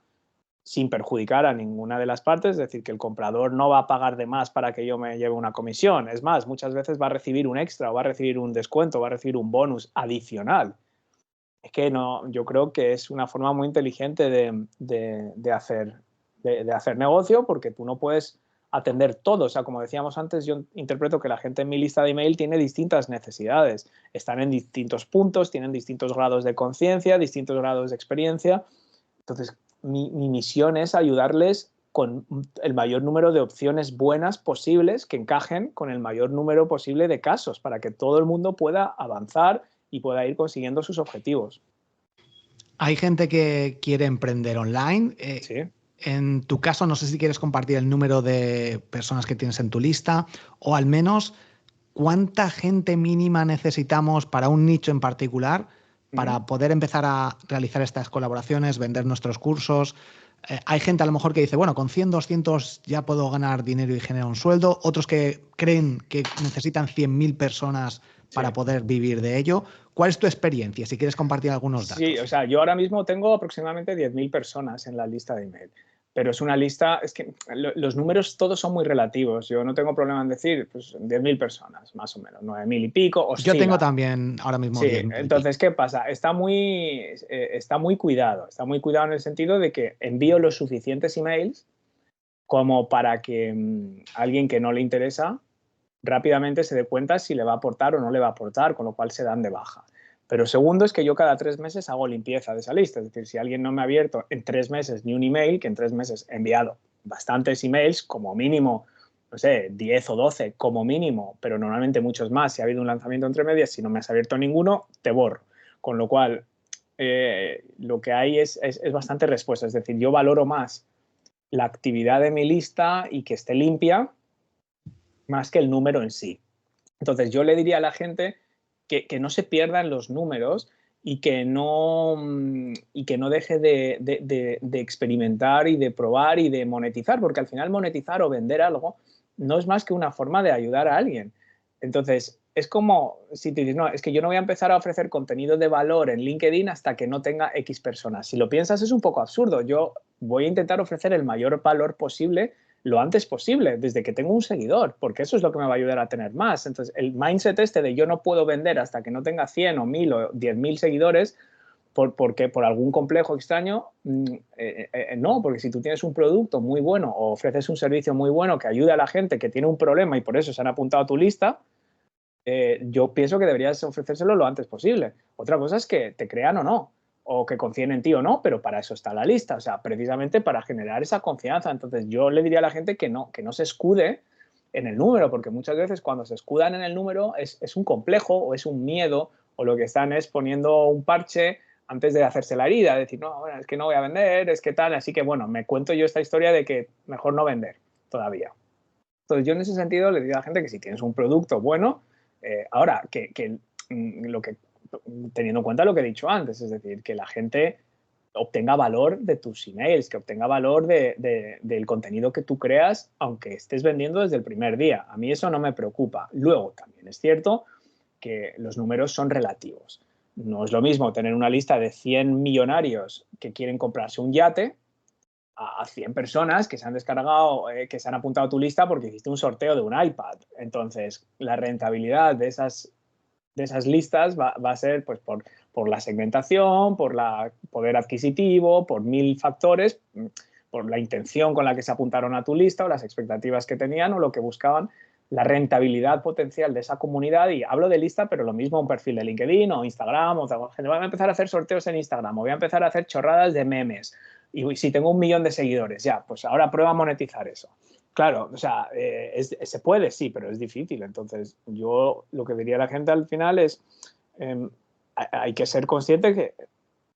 sin perjudicar a ninguna de las partes, es decir, que el comprador no va a pagar de más para que yo me lleve una comisión. Es más, muchas veces va a recibir un extra o va a recibir un descuento, va a recibir un bonus adicional. Es que no, yo creo que es una forma muy inteligente de hacer negocio, porque tú no puedes atender todo. O sea, como decíamos antes, yo interpreto que la gente en mi lista de email tiene distintas necesidades. Están en distintos puntos, tienen distintos grados de conciencia, distintos grados de experiencia. Entonces, mi misión es ayudarles con el mayor número de opciones buenas posibles que encajen con el mayor número posible de casos para que todo el mundo pueda avanzar y pueda ir consiguiendo sus objetivos. Hay gente que quiere emprender online. Sí. En tu caso, no sé si quieres compartir el número de personas que tienes en tu lista o al menos cuánta gente mínima necesitamos para un nicho en particular para poder empezar a realizar estas colaboraciones, vender nuestros cursos. Hay gente a lo mejor que dice, bueno, con 100, 200 ya puedo ganar dinero y generar un sueldo. Otros que creen que necesitan 100.000 personas para poder vivir de ello. ¿Cuál es tu experiencia? Si quieres compartir algunos datos. Sí, o sea, yo ahora mismo tengo aproximadamente 10.000 personas en la lista de email, pero es una lista, es que los números todos son muy relativos. Yo no tengo problema en decir, pues 10.000 personas, más o menos, 9.000 y pico, Yo oscila. tengo también ahora mismo Sí, 10.000 y pico. entonces, ¿qué pasa? Está muy cuidado en el sentido de que envío los suficientes emails como para que alguien que no le interesa rápidamente se dé cuenta si le va a aportar o no le va a aportar, con lo cual se dan de baja. Pero segundo es que yo cada 3 meses hago limpieza de esa lista. Es decir, si alguien no me ha abierto en 3 meses ni un email, que en 3 meses he enviado bastantes emails, como mínimo, no sé, 10 o 12 como mínimo, pero normalmente muchos más. Si ha habido un lanzamiento entre medias, si no me has abierto ninguno, te borro. Con lo cual, lo que hay es bastante respuesta. Es decir, yo valoro más la actividad de mi lista y que esté limpia más que el número en sí. Entonces, yo le diría a la gente que no se pierdan los números y que no deje de experimentar y de probar y de monetizar, porque al final monetizar o vender algo no es más que una forma de ayudar a alguien. Entonces, es como si te dices, no, es que yo no voy a empezar a ofrecer contenido de valor en LinkedIn hasta que no tenga X personas. Si lo piensas, es un poco absurdo. Yo voy a intentar ofrecer el mayor valor posible lo antes posible, desde que tengo un seguidor, porque eso es lo que me va a ayudar a tener más. Entonces, el mindset este de yo no puedo vender hasta que no tenga 100 o 1000 o 10.000 seguidores, porque por algún complejo extraño, no, porque si tú tienes un producto muy bueno o ofreces un servicio muy bueno que ayude a la gente que tiene un problema y por eso se han apuntado a tu lista, yo pienso que deberías ofrecérselo lo antes posible. Otra cosa es que te crean o no, o que confíen en ti o no, pero para eso está la lista, o sea, precisamente para generar esa confianza. Entonces yo le diría a la gente que no se escude en el número, porque muchas veces cuando se escudan en el número es un complejo o es un miedo, o lo que están es poniendo un parche antes de hacerse la herida, decir, no, bueno, es que no voy a vender, es que tal, así que bueno, me cuento yo esta historia de que mejor no vender todavía. Entonces yo en ese sentido le digo a la gente que si tienes un producto bueno, ahora lo que teniendo en cuenta lo que he dicho antes, es decir, que la gente obtenga valor de tus emails, que obtenga valor del contenido que tú creas, aunque estés vendiendo desde el primer día. A mí eso no me preocupa. Luego, también es cierto que los números son relativos. No es lo mismo tener una lista de 100 millonarios que quieren comprarse un yate a 100 personas que se han descargado, que se han apuntado a tu lista porque hiciste un sorteo de un iPad. Entonces, la rentabilidad de esas listas va a ser pues, por la segmentación, por el poder adquisitivo, por 1000 factores, por la intención con la que se apuntaron a tu lista o las expectativas que tenían o lo que buscaban, la rentabilidad potencial de esa comunidad. Y hablo de lista, pero lo mismo un perfil de LinkedIn o Instagram. Voy a empezar a hacer sorteos en Instagram o voy a empezar a hacer chorradas de memes. Y si tengo 1 millón de seguidores, ya, pues ahora prueba a monetizar eso. Claro, o sea, se puede, sí, pero es difícil. Entonces, yo lo que diría a la gente al final es, hay que ser consciente que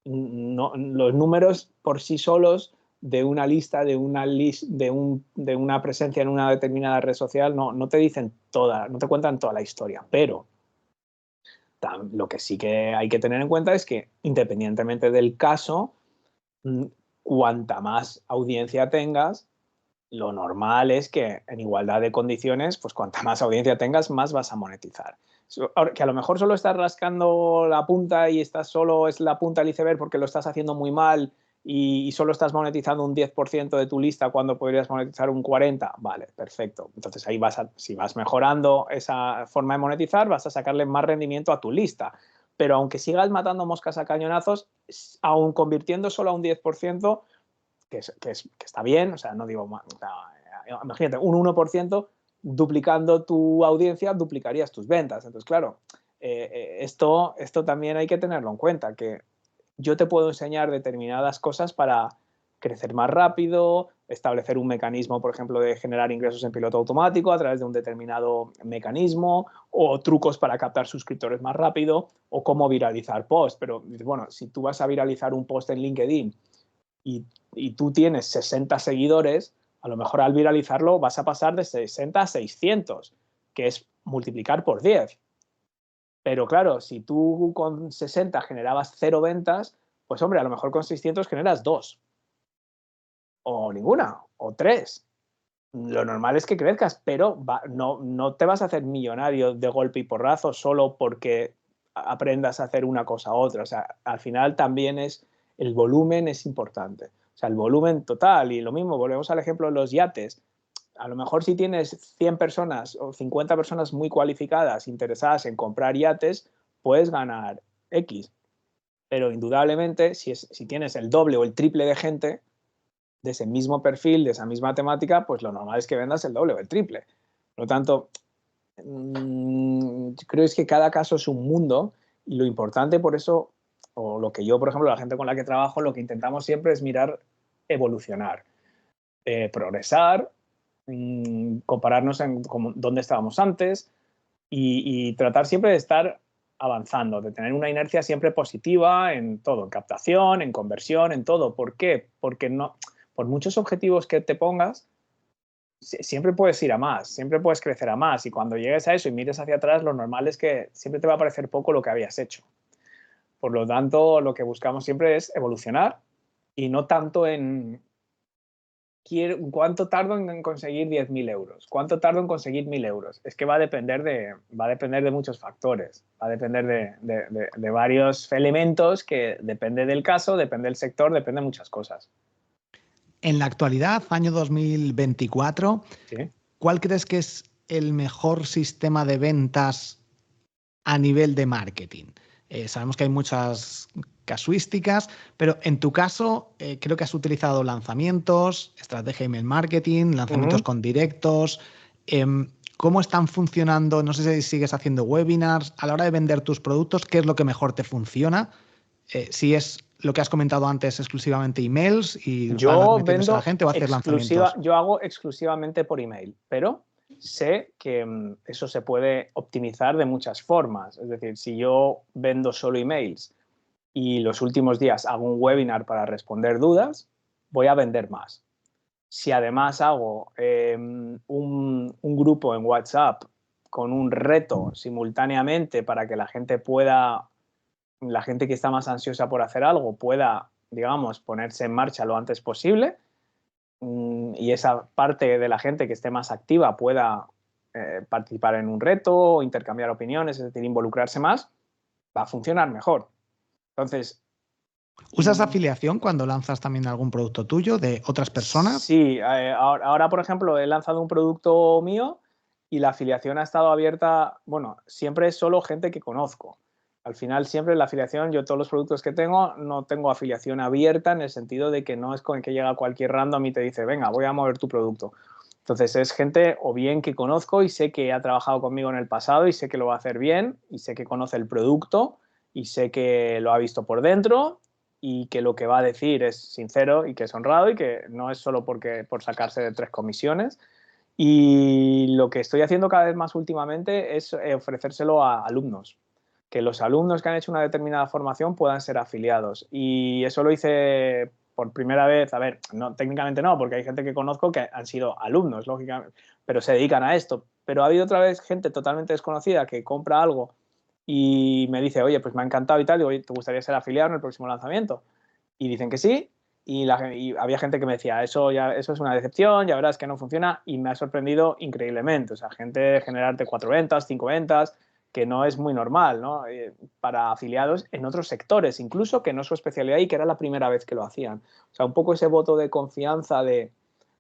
los números por sí solos de una lista, de una presencia en una determinada red social, no te dicen toda, no te cuentan toda la historia, pero lo que sí que hay que tener en cuenta es que, independientemente del caso, cuanta más audiencia tengas, lo normal es que en igualdad de condiciones, pues cuanta más audiencia tengas, más vas a monetizar. Que a lo mejor solo estás rascando la punta y solo es la punta del iceberg porque lo estás haciendo muy mal y solo estás monetizando un 10% de tu lista cuando podrías monetizar un 40%, vale, perfecto. Entonces ahí si vas mejorando esa forma de monetizar, vas a sacarle más rendimiento a tu lista. Pero aunque sigas matando moscas a cañonazos, aún convirtiendo solo a un 10%, que está bien, o sea, no digo, imagínate, un 1%, duplicando tu audiencia, duplicarías tus ventas. Entonces, claro, esto también hay que tenerlo en cuenta, que yo te puedo enseñar determinadas cosas para crecer más rápido, establecer un mecanismo, por ejemplo, de generar ingresos en piloto automático a través de un determinado mecanismo, o trucos para captar suscriptores más rápido, o cómo viralizar posts. Pero, bueno, si tú vas a viralizar un post en LinkedIn y tú tienes 60 seguidores, a lo mejor al viralizarlo vas a pasar de 60 a 600, que es multiplicar por 10. Pero claro, si tú con 60 generabas 0 ventas, pues hombre, a lo mejor con 600 generas 2, o ninguna, o 3. Lo normal es que crezcas, pero no te vas a hacer millonario de golpe y porrazo solo porque aprendas a hacer una cosa u otra. O sea, al final también el volumen es importante. O sea, el volumen total. Y lo mismo, volvemos al ejemplo de los yates. A lo mejor si tienes 100 personas o 50 personas muy cualificadas interesadas en comprar yates, puedes ganar X. Pero indudablemente, si tienes el doble o el triple de gente de ese mismo perfil, de esa misma temática, pues lo normal es que vendas el doble o el triple. Por lo tanto, creo que cada caso es un mundo y lo importante por eso, o lo que yo, por ejemplo, la gente con la que trabajo, lo que intentamos siempre es mirar evolucionar, progresar, compararnos en dónde estábamos antes y tratar siempre de estar avanzando, de tener una inercia siempre positiva en todo, en captación, en conversión, en todo. ¿Por qué? Porque por muchos objetivos que te pongas, siempre puedes ir a más, siempre puedes crecer a más y cuando llegues a eso y mires hacia atrás, lo normal es que siempre te va a parecer poco lo que habías hecho. Por lo tanto, lo que buscamos siempre es evolucionar y no tanto en cuánto tardo en conseguir 10.000 euros, cuánto tardo en conseguir 1.000 euros. Es que va a depender de muchos factores, va a depender de varios elementos que depende del caso, depende del sector, depende de muchas cosas. En la actualidad, año 2024, ¿Sí? ¿cuál crees que es el mejor sistema de ventas a nivel de marketing? Sabemos que hay muchas casuísticas, pero en tu caso creo que has utilizado lanzamientos, estrategia email marketing, lanzamientos con directos. ¿Cómo están funcionando? No sé si sigues haciendo webinars. A la hora de vender tus productos, ¿qué es lo que mejor te funciona? Si es lo que has comentado antes, exclusivamente emails y vas Yo metiéndose a la vendo gente o hacer lanzamientos. yo hago exclusivamente por email, pero sé que eso se puede optimizar de muchas formas. Es decir, si yo vendo solo emails y los últimos días hago un webinar para responder dudas, voy a vender más. Si además hago un grupo en WhatsApp con un reto simultáneamente para que la gente que está más ansiosa por hacer algo pueda, digamos, ponerse en marcha lo antes posible, y esa parte de la gente que esté más activa pueda participar en un reto o intercambiar opiniones, es decir, involucrarse más, va a funcionar mejor. Entonces, ¿Usas afiliación cuando lanzas también algún producto tuyo de otras personas? sí, ahora, por ejemplo, he lanzado un producto mío y la afiliación ha estado abierta, bueno, siempre es solo gente que conozco. Al final, siempre la afiliación, yo todos los productos que tengo, no tengo afiliación abierta en el sentido de que no es con el que llega cualquier random y te dice, venga, voy a mover tu producto. Entonces, es gente o bien que conozco y sé que ha trabajado conmigo en el pasado y sé que lo va a hacer bien y sé que conoce el producto y sé que lo ha visto por dentro y que lo que va a decir es sincero y que es honrado y que no es solo por sacarse de 3 comisiones. Y lo que estoy haciendo cada vez más últimamente es ofrecérselo a alumnos, que los alumnos que han hecho una determinada formación puedan ser afiliados. Y eso lo hice por primera vez, a ver, no, técnicamente no, porque hay gente que conozco que han sido alumnos, lógicamente, pero se dedican a esto. Pero ha habido otra vez gente totalmente desconocida que compra algo y me dice, oye, pues me ha encantado y tal, digo, oye, ¿te gustaría ser afiliado en el próximo lanzamiento? Y dicen que sí, y había gente que me decía, eso es una decepción, ya verás que no funciona, y me ha sorprendido increíblemente. O sea, gente generarte 4 ventas, 5 ventas, que no es muy normal, ¿no? Para afiliados en otros sectores, incluso que no es su especialidad y que era la primera vez que lo hacían. O sea, un poco ese voto de confianza de,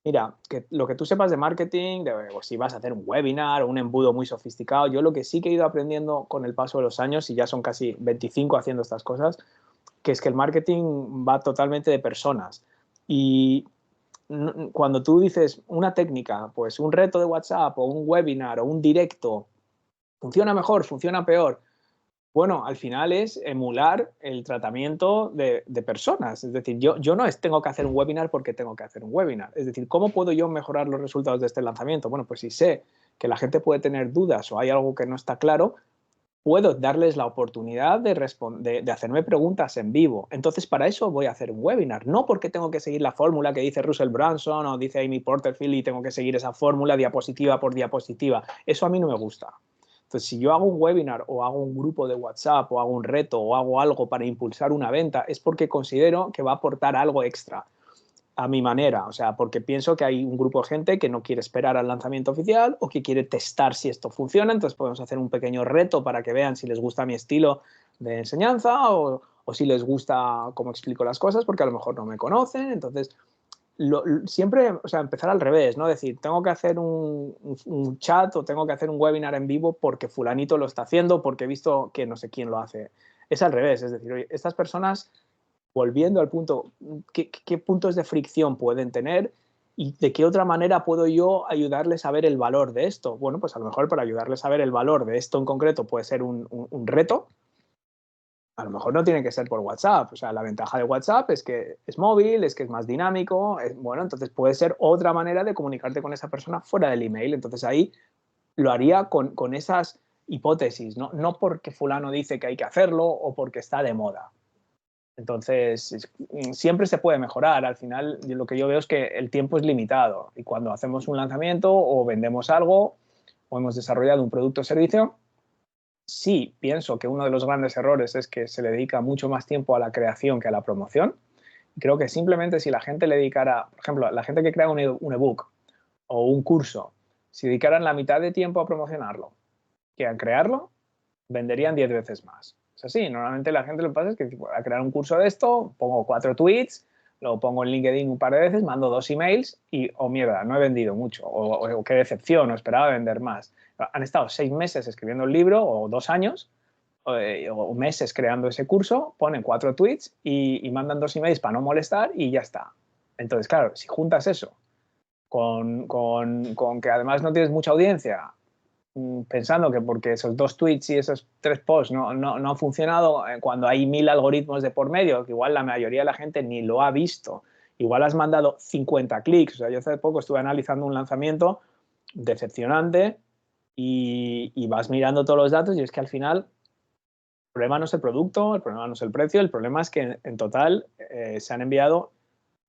mira, que lo que tú sepas de marketing, o si vas a hacer un webinar o un embudo muy sofisticado, yo lo que sí que he ido aprendiendo con el paso de los años, y ya son casi 25 haciendo estas cosas, que es que el marketing va totalmente de personas. Y cuando tú dices una técnica, pues un reto de WhatsApp o un webinar o un directo, funciona mejor, funciona peor. Bueno, al final es emular el tratamiento de personas. Es decir, yo no tengo que hacer un webinar porque tengo que hacer un webinar. Es decir, ¿cómo puedo yo mejorar los resultados de este lanzamiento? Bueno, pues si sé que la gente puede tener dudas o hay algo que no está claro, puedo darles la oportunidad de hacerme preguntas en vivo. Entonces, para eso voy a hacer un webinar, no porque tengo que seguir la fórmula que dice Russell Brunson o dice Amy Porterfield y tengo que seguir esa fórmula diapositiva por diapositiva. Eso a mí no me gusta. Entonces, si yo hago un webinar o hago un grupo de WhatsApp o hago un reto o hago algo para impulsar una venta, es porque considero que va a aportar algo extra a mi manera, o sea, porque pienso que hay un grupo de gente que no quiere esperar al lanzamiento oficial o que quiere testar si esto funciona, entonces podemos hacer un pequeño reto para que vean si les gusta mi estilo de enseñanza o si les gusta cómo explico las cosas, porque a lo mejor no me conocen, entonces siempre, o sea, empezar al revés, ¿no? Decir, tengo que hacer un chat o tengo que hacer un webinar en vivo porque fulanito lo está haciendo, porque he visto que no sé quién lo hace. Es al revés, es decir, oye, estas personas, volviendo al punto, ¿qué puntos de fricción pueden tener y de qué otra manera puedo yo ayudarles a ver el valor de esto? Bueno, pues a lo mejor para ayudarles a ver el valor de esto en concreto puede ser un reto. A lo mejor no tiene que ser por WhatsApp. O sea, la ventaja de WhatsApp es que es móvil, es que es más dinámico. Bueno, entonces puede ser otra manera de comunicarte con esa persona fuera del email. Entonces ahí lo haría con esas hipótesis, ¿no? No porque fulano dice que hay que hacerlo o porque está de moda. Entonces, siempre se puede mejorar. Al final, lo que yo veo es que el tiempo es limitado y cuando hacemos un lanzamiento o vendemos algo o hemos desarrollado un producto o servicio, sí pienso que uno de los grandes errores es que se le dedica mucho más tiempo a la creación que a la promoción. Y creo que simplemente si la gente le dedicara, por ejemplo, la gente que crea un ebook o un curso, si dedicaran la mitad de tiempo a promocionarlo que a crearlo, venderían 10 veces más. Es así, normalmente la gente lo que pasa es que a crear un curso de esto, pongo 4 tweets, lo pongo en LinkedIn un par de veces, mando 2 emails y, oh mierda, no he vendido mucho, o qué decepción, o esperaba vender más. Han estado 6 meses escribiendo el libro, o 2 años, o meses creando ese curso, ponen 4 tweets y mandan 2 emails para no molestar y ya está. Entonces, claro, si juntas eso con que además no tienes mucha audiencia, pensando que porque esos 2 tweets y esos 3 posts no han funcionado, cuando hay 1000 algoritmos de por medio, que igual la mayoría de la gente ni lo ha visto, igual has mandado 50 clics. O sea, yo hace poco estuve analizando un lanzamiento decepcionante y vas mirando todos los datos y es que al final el problema no es el producto, el problema no es el precio, el problema es que en total se han enviado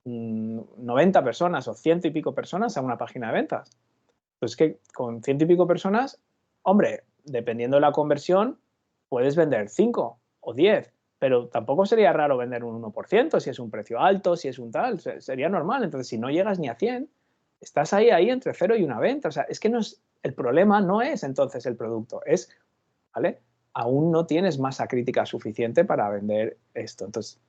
90 personas o 100 y pico personas a una página de ventas. Pues que con 100 y pico personas, hombre, dependiendo de la conversión, puedes vender 5 o 10, pero tampoco sería raro vender un 1% si es un precio alto, si es un tal, sería normal. Entonces, si no llegas ni a 100, estás ahí entre 0 y una venta. O sea, es que no es, el problema no es entonces el producto, es, ¿vale? Aún no tienes masa crítica suficiente para vender esto. Entonces,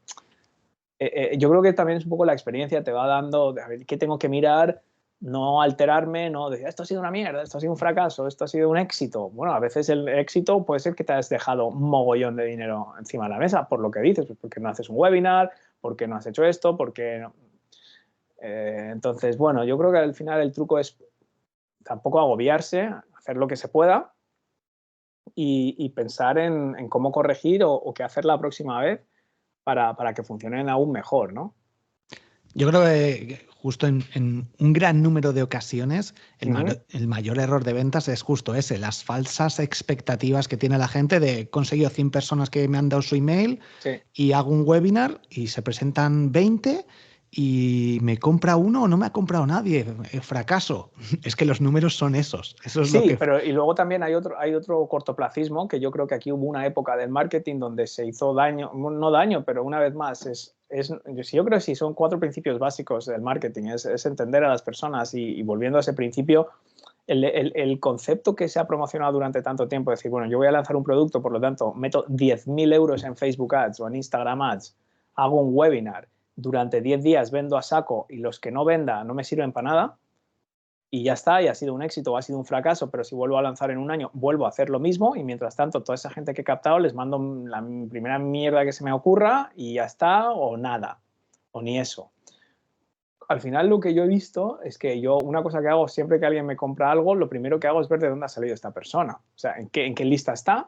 yo creo que también es un poco la experiencia, te va dando, a ver, ¿qué tengo que mirar? No alterarme, no decir, esto ha sido una mierda, esto ha sido un fracaso, esto ha sido un éxito. Bueno, a veces el éxito puede ser que te has dejado un mogollón de dinero encima de la mesa, por lo que dices, pues porque no haces un webinar, porque no has hecho esto, porque no. Entonces, bueno, yo creo que al final el truco es tampoco agobiarse, hacer lo que se pueda y pensar en cómo corregir o qué hacer la próxima vez para que funcionen aún mejor, ¿no? Yo creo que justo en un gran número de ocasiones el mayor error de ventas es justo ese, las falsas expectativas que tiene la gente de he conseguido 100 personas que me han dado su email y hago un webinar y se presentan 20 y me compra uno o no me ha comprado nadie. Fracaso. Es que los números son esos. Eso es lo que... pero y luego también hay otro cortoplacismo, que yo creo que aquí hubo una época del marketing donde se hizo daño, no daño, pero una vez más, yo creo que sí, son 4 principios básicos del marketing, es entender a las personas y volviendo a ese principio, el concepto que se ha promocionado durante tanto tiempo, es decir, bueno, yo voy a lanzar un producto, por lo tanto, meto 10.000 euros en Facebook Ads o en Instagram Ads, hago un webinar, durante 10 días vendo a saco y los que no venda no me sirven para nada, y ya está, y ha sido un éxito o ha sido un fracaso, pero si vuelvo a lanzar en un año, vuelvo a hacer lo mismo y mientras tanto, toda esa gente que he captado les mando la primera mierda que se me ocurra y ya está, o nada, o ni eso. Al final lo que yo he visto es que yo, una cosa que hago siempre que alguien me compra algo, lo primero que hago es ver de dónde ha salido esta persona, o sea, en qué lista está,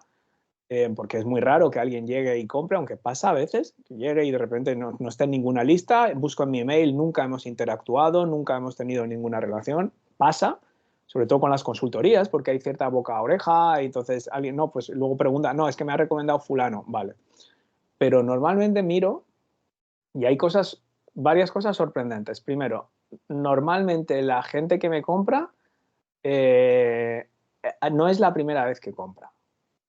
porque es muy raro que alguien llegue y compre, aunque pasa a veces, que llegue y de repente no esté en ninguna lista, busco en mi email, nunca hemos interactuado, nunca hemos tenido ninguna relación, pasa, sobre todo con las consultorías, porque hay cierta boca a oreja, y entonces alguien, no, pues luego pregunta, no, es que me ha recomendado fulano, vale. Pero normalmente miro y hay varias cosas sorprendentes. Primero, normalmente la gente que me compra no es la primera vez que compra.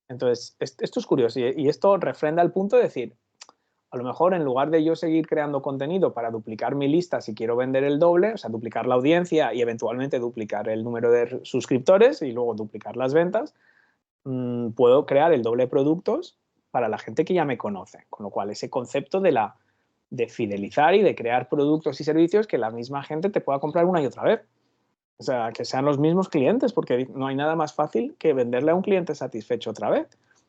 Entonces, esto es curioso y esto refrenda el punto de decir, a lo mejor en lugar de yo seguir creando contenido para duplicar mi lista si quiero vender el doble, o sea, duplicar la audiencia y eventualmente duplicar el número de suscriptores y luego duplicar las ventas, puedo crear el doble de productos para la gente que ya me conoce. Con lo cual, ese concepto de fidelizar y de crear productos y servicios que la misma gente te pueda comprar una y otra vez. O sea, que sean los mismos clientes, porque no hay nada más fácil que venderle a un cliente satisfecho otra vez.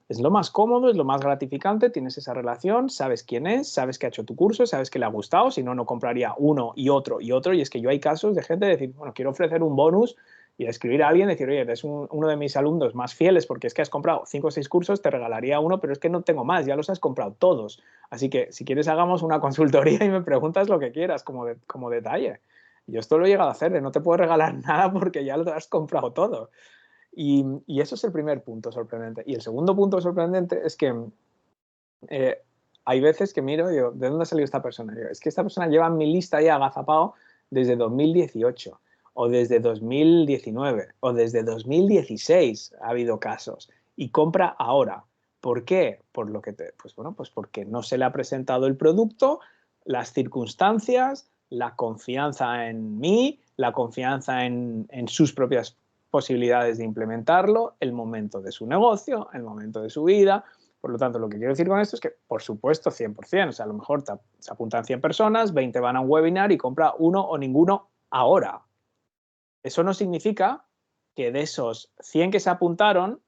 Es lo más cómodo, es lo más gratificante, tienes esa relación, sabes quién es, sabes que ha hecho tu curso, sabes que le ha gustado, si no, no compraría uno y otro y otro. Y es que yo hay casos de gente de decir, bueno, quiero ofrecer un bonus y escribir a alguien y decir, oye, eres uno de mis alumnos más fieles porque es que has comprado 5 o 6 cursos, te regalaría uno, pero es que no tengo más, ya los has comprado todos. Así que si quieres hagamos una consultoría y me preguntas lo que quieras como detalle. Yo esto lo he llegado a hacer, no te puedo regalar nada porque ya lo has comprado todo. Y eso es el primer punto sorprendente. Y el segundo punto sorprendente es que hay veces que miro y digo, ¿de dónde ha salido esta persona? Digo, es que esta persona lleva en mi lista ya agazapado desde 2018 o desde 2019 o desde 2016 ha habido casos y compra ahora. ¿Por qué? Pues porque no se le ha presentado el producto, las circunstancias, la confianza en mí, la confianza en sus propias posibilidades de implementarlo, el momento de su negocio, el momento de su vida. Por lo tanto, lo que quiero decir con esto es que, por supuesto, 100%, o sea, a lo mejor se apuntan 100 personas, 20 van a un webinar y compra uno o ninguno ahora. Eso no significa que de esos 100 que se apuntaron,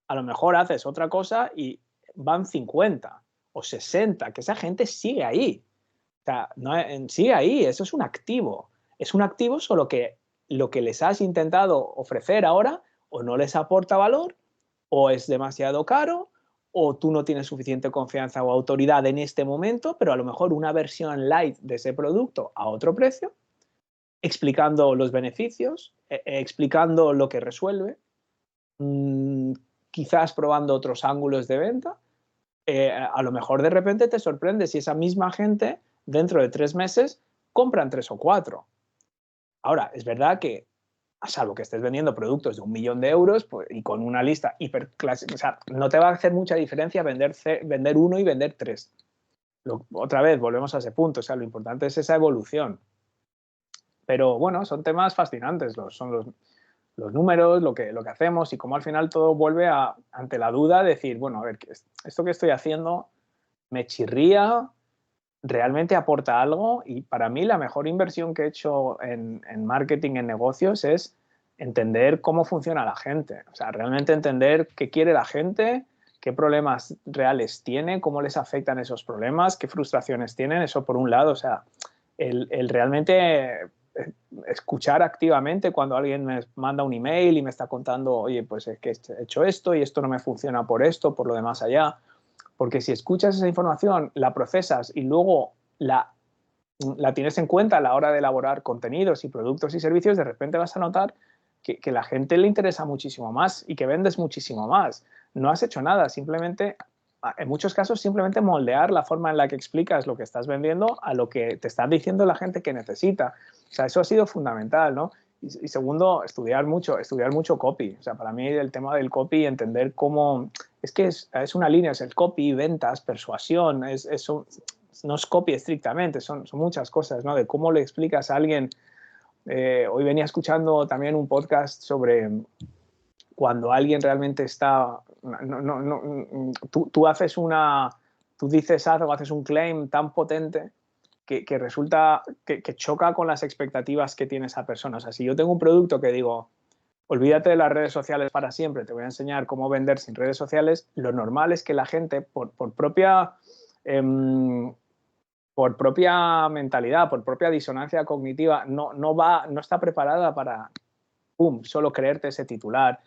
a lo mejor haces otra cosa y van 50 o 60, que esa gente sigue ahí. O sea, no, sigue ahí, eso es un activo. Es un activo, solo que lo que les has intentado ofrecer ahora o no les aporta valor, o es demasiado caro, o tú no tienes suficiente confianza o autoridad en este momento, pero a lo mejor una versión light de ese producto a otro precio, explicando los beneficios, explicando lo que resuelve, quizás probando otros ángulos de venta. A lo mejor de repente te sorprende si esa misma gente dentro de 3 meses compran 3 o 4. Ahora, es verdad que, a salvo que estés vendiendo productos de 1.000.000 de euros pues, y con una lista hiperclásica, o sea, no te va a hacer mucha diferencia vender uno y vender 3. Otra vez, volvemos a ese punto, o sea, lo importante es esa evolución. Pero bueno, son temas fascinantes, son los números, lo que hacemos y cómo al final todo vuelve ante la duda de decir, bueno, a ver, esto que estoy haciendo me chirría, realmente aporta algo, y para mí la mejor inversión que he hecho en marketing, en negocios, es entender cómo funciona la gente. O sea, realmente entender qué quiere la gente, qué problemas reales tiene, cómo les afectan esos problemas, qué frustraciones tienen, eso por un lado. O sea, el realmente escuchar activamente cuando alguien me manda un email y me está contando, oye, pues es que he hecho esto y esto no me funciona por esto, por lo demás allá. Porque si escuchas esa información, la procesas y luego la la tienes en cuenta a la hora de elaborar contenidos y productos y servicios, de repente vas a notar que la gente le interesa muchísimo más y que vendes muchísimo más. No has hecho nada, simplemente, en muchos casos, simplemente moldear la forma en la que explicas lo que estás vendiendo a lo que te está diciendo la gente que necesita. O sea, eso ha sido fundamental, ¿no? Y segundo, estudiar mucho copy. O sea, para mí el tema del copy, entender cómo... Es que es una línea, es el copy, ventas, persuasión, no es copy estrictamente, son muchas cosas, ¿no? De cómo le explicas a alguien. Hoy venía escuchando también un podcast sobre cuando alguien realmente está... Tú dices algo, haces un claim tan potente que resulta que choca con las expectativas que tiene esa persona. O sea, si yo tengo un producto que digo, olvídate de las redes sociales para siempre, te voy a enseñar cómo vender sin redes sociales, lo normal es que la gente, por propia mentalidad, por propia disonancia cognitiva, no está preparada para, solo creerte ese titular,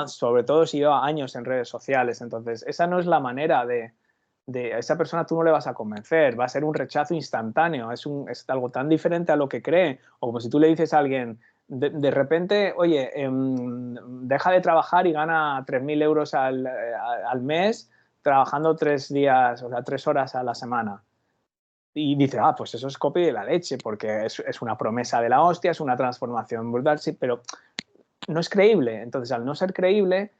sobre todo si lleva años en redes sociales. Entonces, esa no es la manera a esa persona tú no le vas a convencer, va a ser un rechazo instantáneo, es algo tan diferente a lo que cree, o como si tú le dices a alguien, de repente, oye, deja de trabajar y gana 3.000 euros al mes trabajando 3 días, o sea, 3 horas a la semana. Y dice, pues eso es copia de la leche, porque es una promesa de la hostia, es una transformación brutal, sí, pero no es creíble. Entonces, al no ser creíble,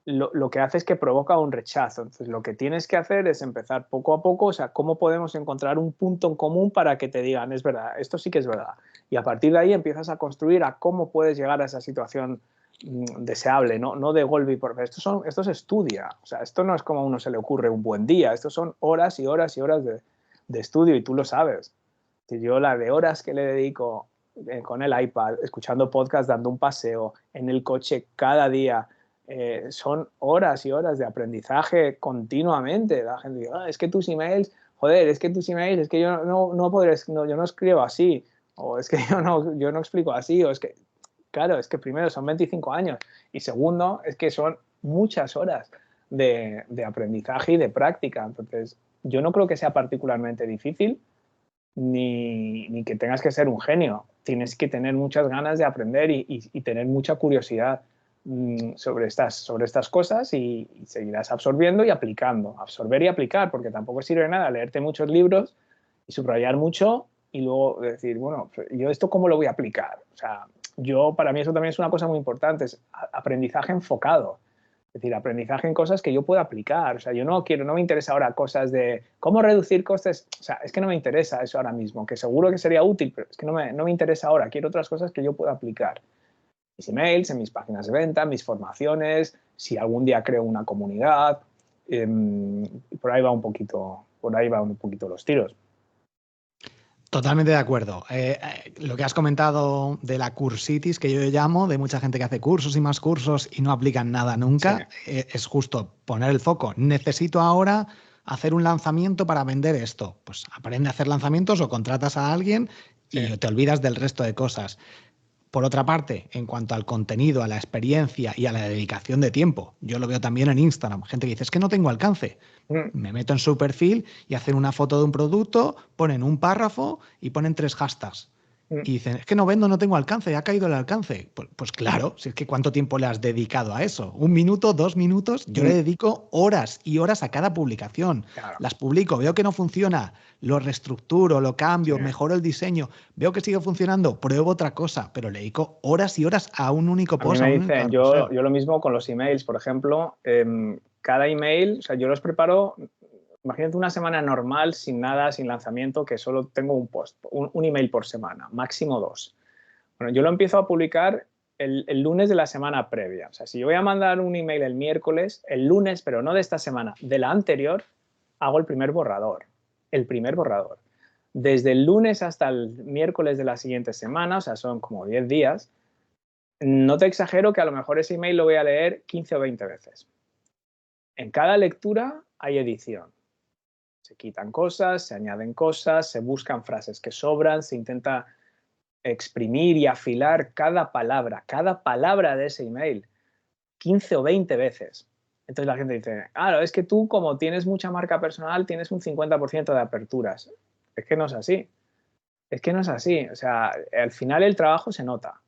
lo que hace es que provoca un rechazo. Entonces, lo que tienes que hacer es empezar poco a poco, o sea, cómo podemos encontrar un punto en común para que te digan, es verdad, esto sí que es verdad. Y a partir de ahí empiezas a construir a cómo puedes llegar a esa situación deseable, no de golpe y por... Esto se estudia, o sea, esto no es como a uno se le ocurre un buen día, esto son horas y horas y horas de estudio y tú lo sabes. Que yo la de horas que le dedico con el iPad, escuchando podcast, dando un paseo, en el coche cada día, son horas y horas de aprendizaje continuamente. La gente dice, es que tus emails, joder, es que tus emails, es que yo no podré, yo no escribo así, o es que yo no explico así, o es que, claro, es que primero son 25 años y segundo es que son muchas horas de aprendizaje y de práctica. Entonces, yo no creo que sea particularmente difícil ni que tengas que ser un genio. Tienes que tener muchas ganas de aprender y tener mucha curiosidad sobre estas cosas y seguirás absorbiendo y aplicando. Absorber y aplicar, porque tampoco sirve de nada leerte muchos libros y subrayar mucho y luego decir, bueno, ¿yo esto cómo lo voy a aplicar? O sea, para mí eso también es una cosa muy importante, es aprendizaje enfocado. Es decir, aprendizaje en cosas que yo pueda aplicar. O sea, yo no me interesa ahora cosas de cómo reducir costes. O sea, es que no me interesa eso ahora mismo, que seguro que sería útil, pero es que no me interesa ahora. Quiero otras cosas que yo pueda aplicar. Mis emails, en mis páginas de venta, mis formaciones, si algún día creo una comunidad. Por ahí va un poquito los tiros. Totalmente de acuerdo. Lo que has comentado de la cursitis, que yo llamo, de mucha gente que hace cursos y más cursos y no aplican nada nunca, sí. Es justo poner el foco. Necesito ahora hacer un lanzamiento para vender esto. Pues aprende a hacer lanzamientos o contratas a alguien y te olvidas del resto de cosas. Por otra parte, en cuanto al contenido, a la experiencia y a la dedicación de tiempo, yo lo veo también en Instagram. Gente que dice, es que no tengo alcance. Me meto en su perfil y hacen una foto de un producto, ponen un párrafo y ponen 3 hashtags. Y dicen, es que no vendo, no tengo alcance, ha caído el alcance. Pues claro, si es que ¿cuánto tiempo le has dedicado a eso? 1 minuto, 2 minutos. Yo le dedico horas y horas a cada publicación. Claro. Las publico, veo que no funciona, lo reestructuro, lo cambio, mejoro el diseño, veo que sigue funcionando, pruebo otra cosa, pero le dedico horas y horas a un único post. A mí me dicen, yo lo mismo con los emails, por ejemplo, cada email, o sea, yo los preparo. Imagínate una semana normal, sin nada, sin lanzamiento, que solo tengo un post, un email por semana, máximo 2. Bueno, yo lo empiezo a publicar el lunes de la semana previa. O sea, si yo voy a mandar un email el miércoles, el lunes, pero no de esta semana, de la anterior, hago el primer borrador. El primer borrador. Desde el lunes hasta el miércoles de la siguiente semana, o sea, son como 10 días, no te exagero que a lo mejor ese email lo voy a leer 15 o 20 veces. En cada lectura hay edición. Se quitan cosas, se añaden cosas, se buscan frases que sobran, se intenta exprimir y afilar cada palabra de ese email 15 o 20 veces. Entonces la gente dice, claro, es que tú como tienes mucha marca personal tienes un 50% de aperturas. Es que no es así. Es que no es así. O sea, al final el trabajo se nota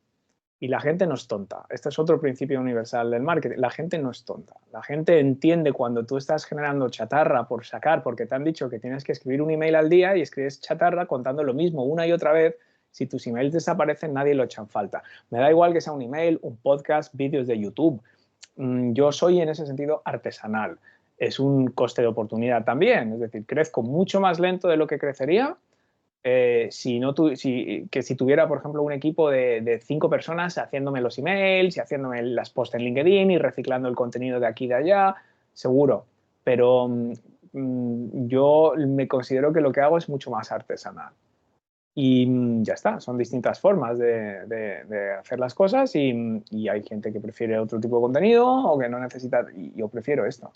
y la gente no es tonta. Este es otro principio universal del marketing. La gente no es tonta. La gente entiende cuando tú estás generando chatarra por sacar, porque te han dicho que tienes que escribir un email al día y escribes chatarra contando lo mismo una y otra vez. Si tus emails desaparecen, nadie lo echa en falta. Me da igual que sea un email, un podcast, vídeos de YouTube. Yo soy en ese sentido artesanal. Es un coste de oportunidad también. Es decir, crezco mucho más lento de lo que crecería si tuviera, por ejemplo, un equipo de 5 personas haciéndome los emails y haciéndome las posts en LinkedIn y reciclando el contenido de aquí y de allá, seguro. Pero yo me considero que lo que hago es mucho más artesanal. Y ya está, son distintas formas de hacer las cosas y hay gente que prefiere otro tipo de contenido o que no necesita, y yo prefiero esto.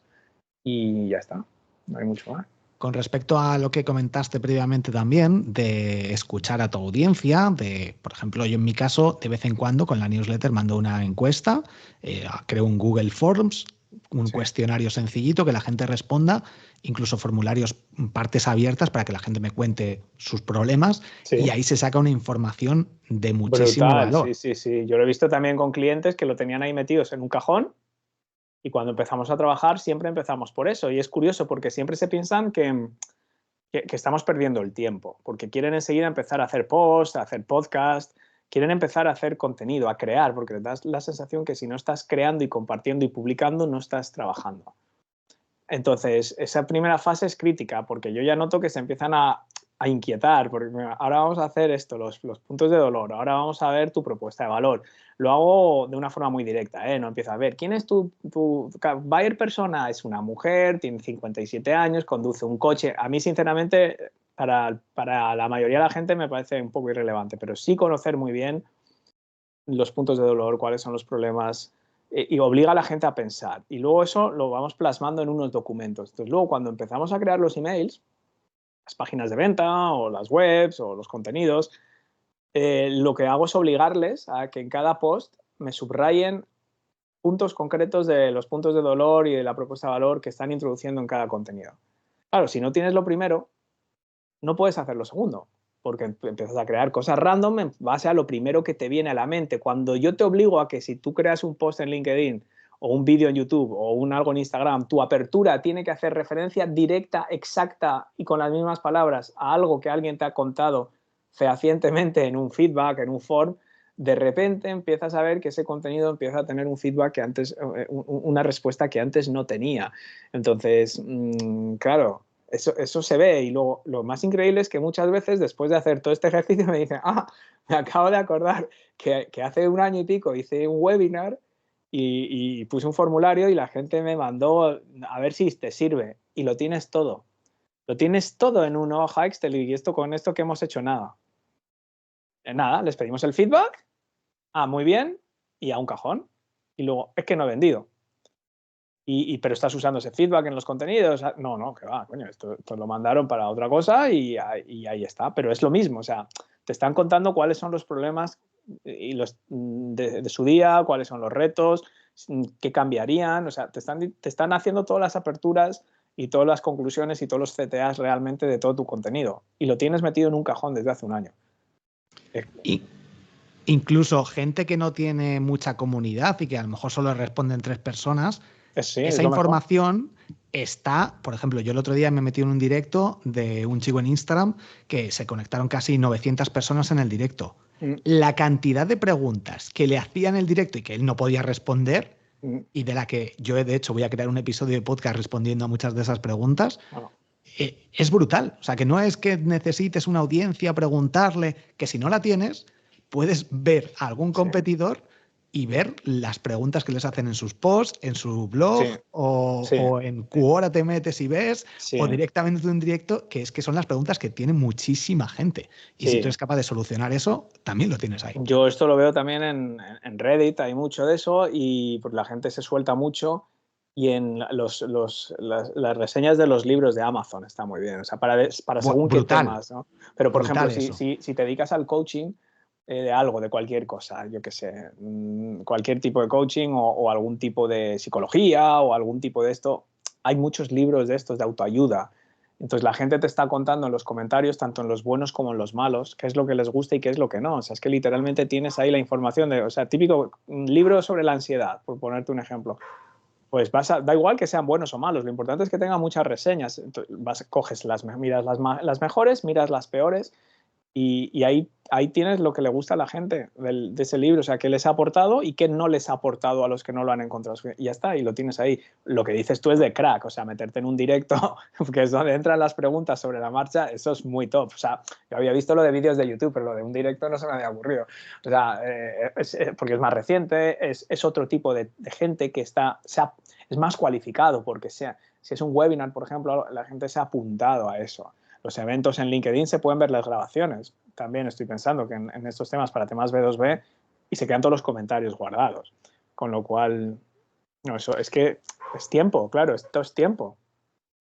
Y ya está, no hay mucho más. Con respecto a lo que comentaste previamente también, de escuchar a tu audiencia, por ejemplo, yo en mi caso, de vez en cuando con la newsletter mando una encuesta, creo un Google Forms, un cuestionario sencillito que la gente responda, incluso formularios, partes abiertas para que la gente me cuente sus problemas y ahí se saca una información de muchísimo Brutal, valor. sí. Yo lo he visto también con clientes que lo tenían ahí metidos en un cajón. Y cuando empezamos a trabajar siempre empezamos por eso. Y es curioso porque siempre se piensan que estamos perdiendo el tiempo, porque quieren enseguida empezar a hacer posts, a hacer podcast, quieren empezar a hacer contenido, a crear, porque te das la sensación que si no estás creando y compartiendo y publicando, no estás trabajando. Entonces, esa primera fase es crítica, porque yo ya noto que se empiezan a inquietar, porque ahora vamos a hacer esto, los puntos de dolor, ahora vamos a ver tu propuesta de valor. Lo hago de una forma muy directa, ¿eh? No empiezo a ver, ¿quién es tu buyer persona? Es una mujer, tiene 57 años, conduce un coche. A mí, sinceramente, para la mayoría de la gente me parece un poco irrelevante, pero sí conocer muy bien los puntos de dolor, cuáles son los problemas, y obliga a la gente a pensar. Y luego eso lo vamos plasmando en unos documentos. Entonces, luego cuando empezamos a crear los emails, las páginas de venta o las webs o los contenidos, lo que hago es obligarles a que en cada post me subrayen puntos concretos de los puntos de dolor y de la propuesta de valor que están introduciendo en cada contenido. Claro, si no tienes lo primero, no puedes hacer lo segundo, porque empiezas a crear cosas random en base a lo primero que te viene a la mente. Cuando yo te obligo a que si tú creas un post en LinkedIn o un vídeo en YouTube o algo en Instagram, tu apertura tiene que hacer referencia directa, exacta y con las mismas palabras a algo que alguien te ha contado fehacientemente en un feedback, en un form, de repente empiezas a ver que ese contenido empieza a tener un feedback que antes, una respuesta que antes no tenía. Entonces, claro, eso se ve. Y luego lo más increíble es que muchas veces después de hacer todo este ejercicio me dicen, me acabo de acordar que hace un año y pico hice un webinar y puse un formulario y la gente me mandó a ver si te sirve. Y lo tienes todo. Lo tienes todo en una hoja Excel y con esto que hemos hecho nada. Nada, les pedimos el feedback, muy bien, y a un cajón. Y luego, es que no he vendido. Pero estás usando ese feedback en los contenidos. No, que va, coño, esto lo mandaron para otra cosa y ahí está. Pero es lo mismo, o sea, te están contando cuáles son los problemas y de su día, cuáles son los retos, qué cambiarían, o sea, te están haciendo todas las aperturas y todas las conclusiones y todos los CTAs realmente de todo tu contenido. Y lo tienes metido en un cajón desde hace un año. Y incluso gente que no tiene mucha comunidad y que a lo mejor solo responden 3 personas, esa información está, por ejemplo, yo el otro día me metí en un directo de un chico en Instagram que se conectaron casi 900 personas en el directo. La cantidad de preguntas que le hacían en el directo y que él no podía responder, y de la que yo de hecho voy a crear un episodio de podcast respondiendo a muchas de esas preguntas, es brutal. O sea, que no es que necesites una audiencia, preguntarle, que si no la tienes, puedes ver a algún competidor y ver las preguntas que les hacen en sus posts, en su blog o en Quora te metes y ves, o directamente de un directo, que es que son las preguntas que tiene muchísima gente. Y si tú eres capaz de solucionar eso, también lo tienes ahí. Yo esto lo veo también en Reddit, hay mucho de eso y pues, la gente se suelta mucho. Y en las reseñas de los libros de Amazon está muy bien, o sea, para según qué temas, ¿no? Pero, por ejemplo, si te dedicas al coaching de algo, de cualquier cosa, yo qué sé, cualquier tipo de coaching o algún tipo de psicología o algún tipo de esto, hay muchos libros de estos de autoayuda Entonces la gente te está contando en los comentarios, tanto en los buenos como en los malos, qué es lo que les gusta y qué es lo que no. O sea, es que literalmente tienes ahí la información o sea, típico libro sobre la ansiedad, por ponerte un ejemplo. Pues da igual que sean buenos o malos, lo importante es que tengan muchas reseñas. Entonces, coges miras las mejores, miras las peores y ahí tienes lo que le gusta a la gente de ese libro, o sea, qué les ha aportado y qué no les ha aportado a los que no lo han encontrado. Y ya está, y lo tienes ahí. Lo que dices tú es de crack, o sea, meterte en un directo, que es donde entran las preguntas sobre la marcha, eso es muy top. O sea, yo había visto lo de vídeos de YouTube, pero lo de un directo no se me había ocurrido. O sea, porque es más reciente, es otro tipo de gente que es más cualificado, porque si es un webinar, por ejemplo, la gente se ha apuntado a eso. Los eventos en LinkedIn se pueden ver las grabaciones. También estoy pensando que en estos temas, para temas B2B, y se quedan todos los comentarios guardados. Con lo cual, no, eso es que es tiempo, claro, esto es tiempo.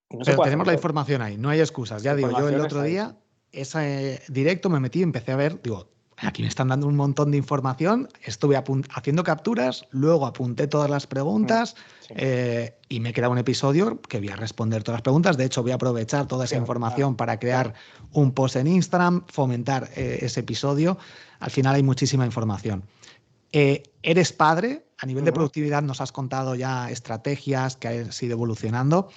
Y no se Pero puede tenemos hacer la todo. información ahí, no hay excusas. La Ya digo, yo el información otro está ahí. día, ese directo me metí, empecé a ver, digo, aquí me están dando un montón de información, estuve haciendo capturas, luego apunté todas las preguntas Sí. y me queda un episodio que voy a responder todas las preguntas. De hecho, voy a aprovechar toda esa información para crear un post en Instagram, fomentar ese episodio. Al final hay muchísima información. Eres padre, a nivel de productividad nos has contado ya estrategias que has ido evolucionando.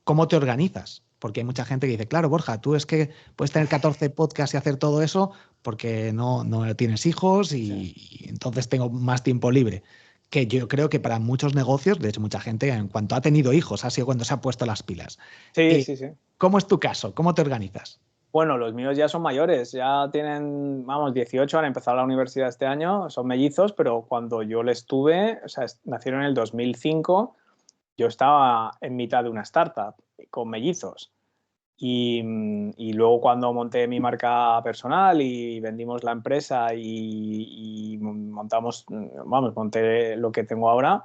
¿Cómo te organizas? Porque hay mucha gente que dice, claro, Borja, tú es que puedes tener 14 podcasts y hacer todo eso porque no tienes hijos y entonces tengo más tiempo libre. Que yo creo que para muchos negocios, de hecho mucha gente en cuanto ha tenido hijos ha sido cuando se ha puesto las pilas. Sí, sí, sí. ¿Cómo es tu caso? ¿Cómo te organizas? Bueno, los míos ya son mayores, ya tienen, vamos, 18, han empezado la universidad este año, son mellizos, pero cuando yo les tuve, o sea, nacieron en el 2005, yo estaba en mitad de una startup con mellizos. Y luego cuando monté mi marca personal y vendimos la empresa y montamos, vamos, monté lo que tengo ahora,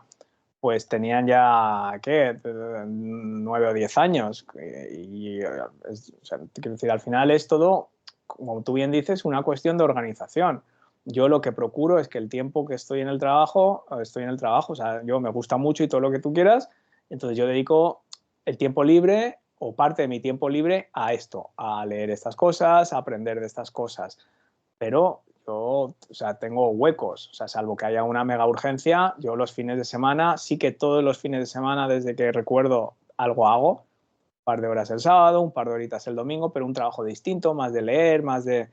pues tenían ya, ¿qué? 9 o 10 años. O sea, quiero decir, al final es todo, como tú bien dices, una cuestión de organización. Yo lo que procuro es que el tiempo que estoy en el trabajo, o sea, yo me gusta mucho y todo lo que tú quieras, entonces yo dedico el tiempo libre o parte de mi tiempo libre a esto, a leer estas cosas, a aprender de estas cosas. Pero yo, o sea, tengo huecos, o sea, salvo que haya una mega urgencia, yo los fines de semana, sí que todos los fines de semana, desde que recuerdo, algo hago, un par de horas el sábado, un par de horitas el domingo, pero un trabajo distinto, más de leer, más de...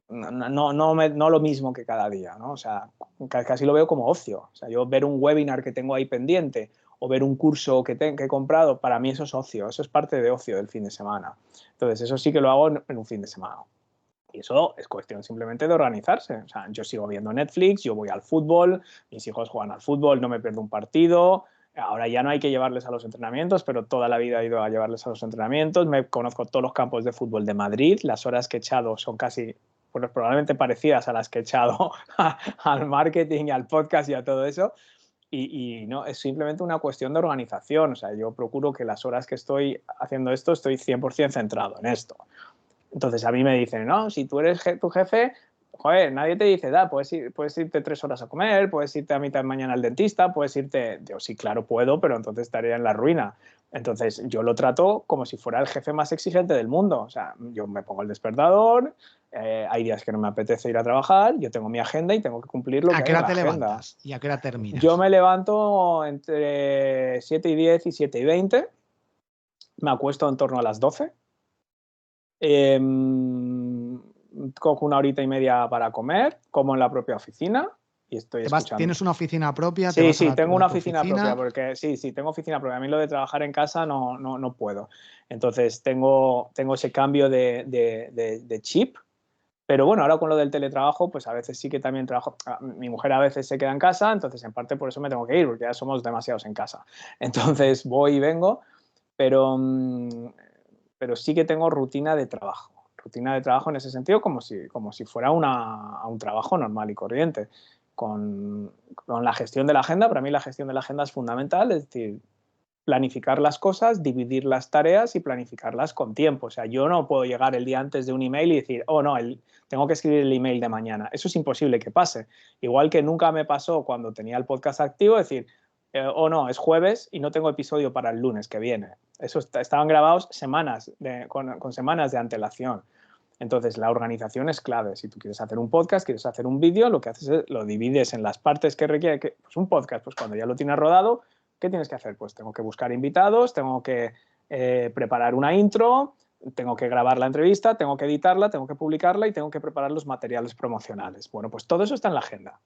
No lo mismo que cada día, ¿no? O sea, casi lo veo como ocio. O sea, yo ver un webinar que tengo ahí pendiente o ver un curso que he comprado, para mí eso es ocio, eso es parte de ocio del fin de semana. Entonces, eso sí que lo hago en un fin de semana. Y eso es cuestión simplemente de organizarse. O sea, yo sigo viendo Netflix, yo voy al fútbol, mis hijos juegan al fútbol, no me pierdo un partido. Ahora ya no hay que llevarles a los entrenamientos, pero toda la vida he ido a llevarles a los entrenamientos. Me conozco todos los campos de fútbol de Madrid. Las horas que he echado son casi, pues, probablemente parecidas a las que he echado al marketing y al podcast y a todo eso. Y no, es simplemente una cuestión de organización. O sea, yo procuro que las horas que estoy haciendo esto, estoy 100% centrado en esto. Entonces a mí me dicen, no, si tú eres tu jefe, joder, nadie te dice, puedes irte 3 horas a comer, puedes irte a mitad de mañana al dentista, puedes irte... Yo sí, claro, puedo, pero entonces estaría en la ruina. Entonces yo lo trato como si fuera el jefe más exigente del mundo. O sea, yo me pongo el despertador, hay días que no me apetece ir a trabajar, yo tengo mi agenda y tengo que cumplir lo que ¿A qué hay en hora la te agenda. levantas y a qué hora Yo terminas? me levanto entre 7:10 y 7:20, me acuesto en torno a las 12. Eh, Cojo una horita y media para comer, como en la propia oficina y estoy escuchando. ¿Tienes una oficina propia? ¿Te Sí, vas a sí, la tengo altura de una tu oficina propia, oficina? porque sí, tengo oficina propia. A mí lo de trabajar en casa no puedo. Entonces tengo ese cambio de chip. Pero bueno, ahora con lo del teletrabajo, pues a veces sí que también trabajo. Mi mujer a veces se queda en casa, entonces en parte por eso me tengo que ir, porque ya somos demasiados en casa. Entonces voy y vengo, pero, pero sí que tengo rutina de trabajo. Rutina de trabajo en ese sentido como si fuera un trabajo normal y corriente. Con la gestión de la agenda, para mí la gestión de la agenda es fundamental, es decir, planificar las cosas, dividir las tareas y planificarlas con tiempo. O sea, yo no puedo llegar el día antes de un email y decir, oh no, tengo que escribir el email de mañana. Eso es imposible que pase. Igual que nunca me pasó cuando tenía el podcast activo, decir, o no, es jueves y no tengo episodio para el lunes que viene. Eso estaban grabados con semanas de antelación. Entonces, la organización es clave. Si tú quieres hacer un podcast, quieres hacer un vídeo, lo que haces es lo divides en las partes que requiere. Pues un podcast, pues cuando ya lo tienes rodado, ¿qué tienes que hacer? Pues tengo que buscar invitados, tengo que preparar una intro, tengo que grabar la entrevista, tengo que editarla, tengo que publicarla y tengo que preparar los materiales promocionales. Bueno, pues todo eso está en la agenda.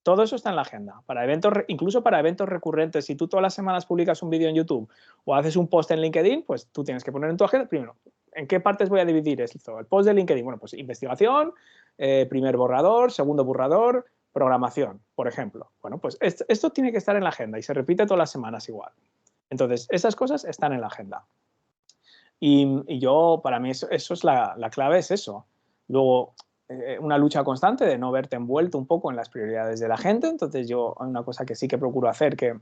Todo eso está en la agenda. Para eventos, incluso para eventos recurrentes, si tú todas las semanas publicas un vídeo en YouTube o haces un post en LinkedIn, pues tú tienes que poner en tu agenda, primero, ¿en qué partes voy a dividir esto? El post de LinkedIn, bueno, pues investigación, primer borrador, segundo borrador, programación, por ejemplo. Bueno, pues esto tiene que estar en la agenda y se repite todas las semanas igual. Entonces, esas cosas están en la agenda. Y yo, para mí, eso es la clave, es eso. Luego, una lucha constante de no verte envuelto un poco en las prioridades de la gente. Entonces, yo, hay una cosa que sí que procuro hacer, que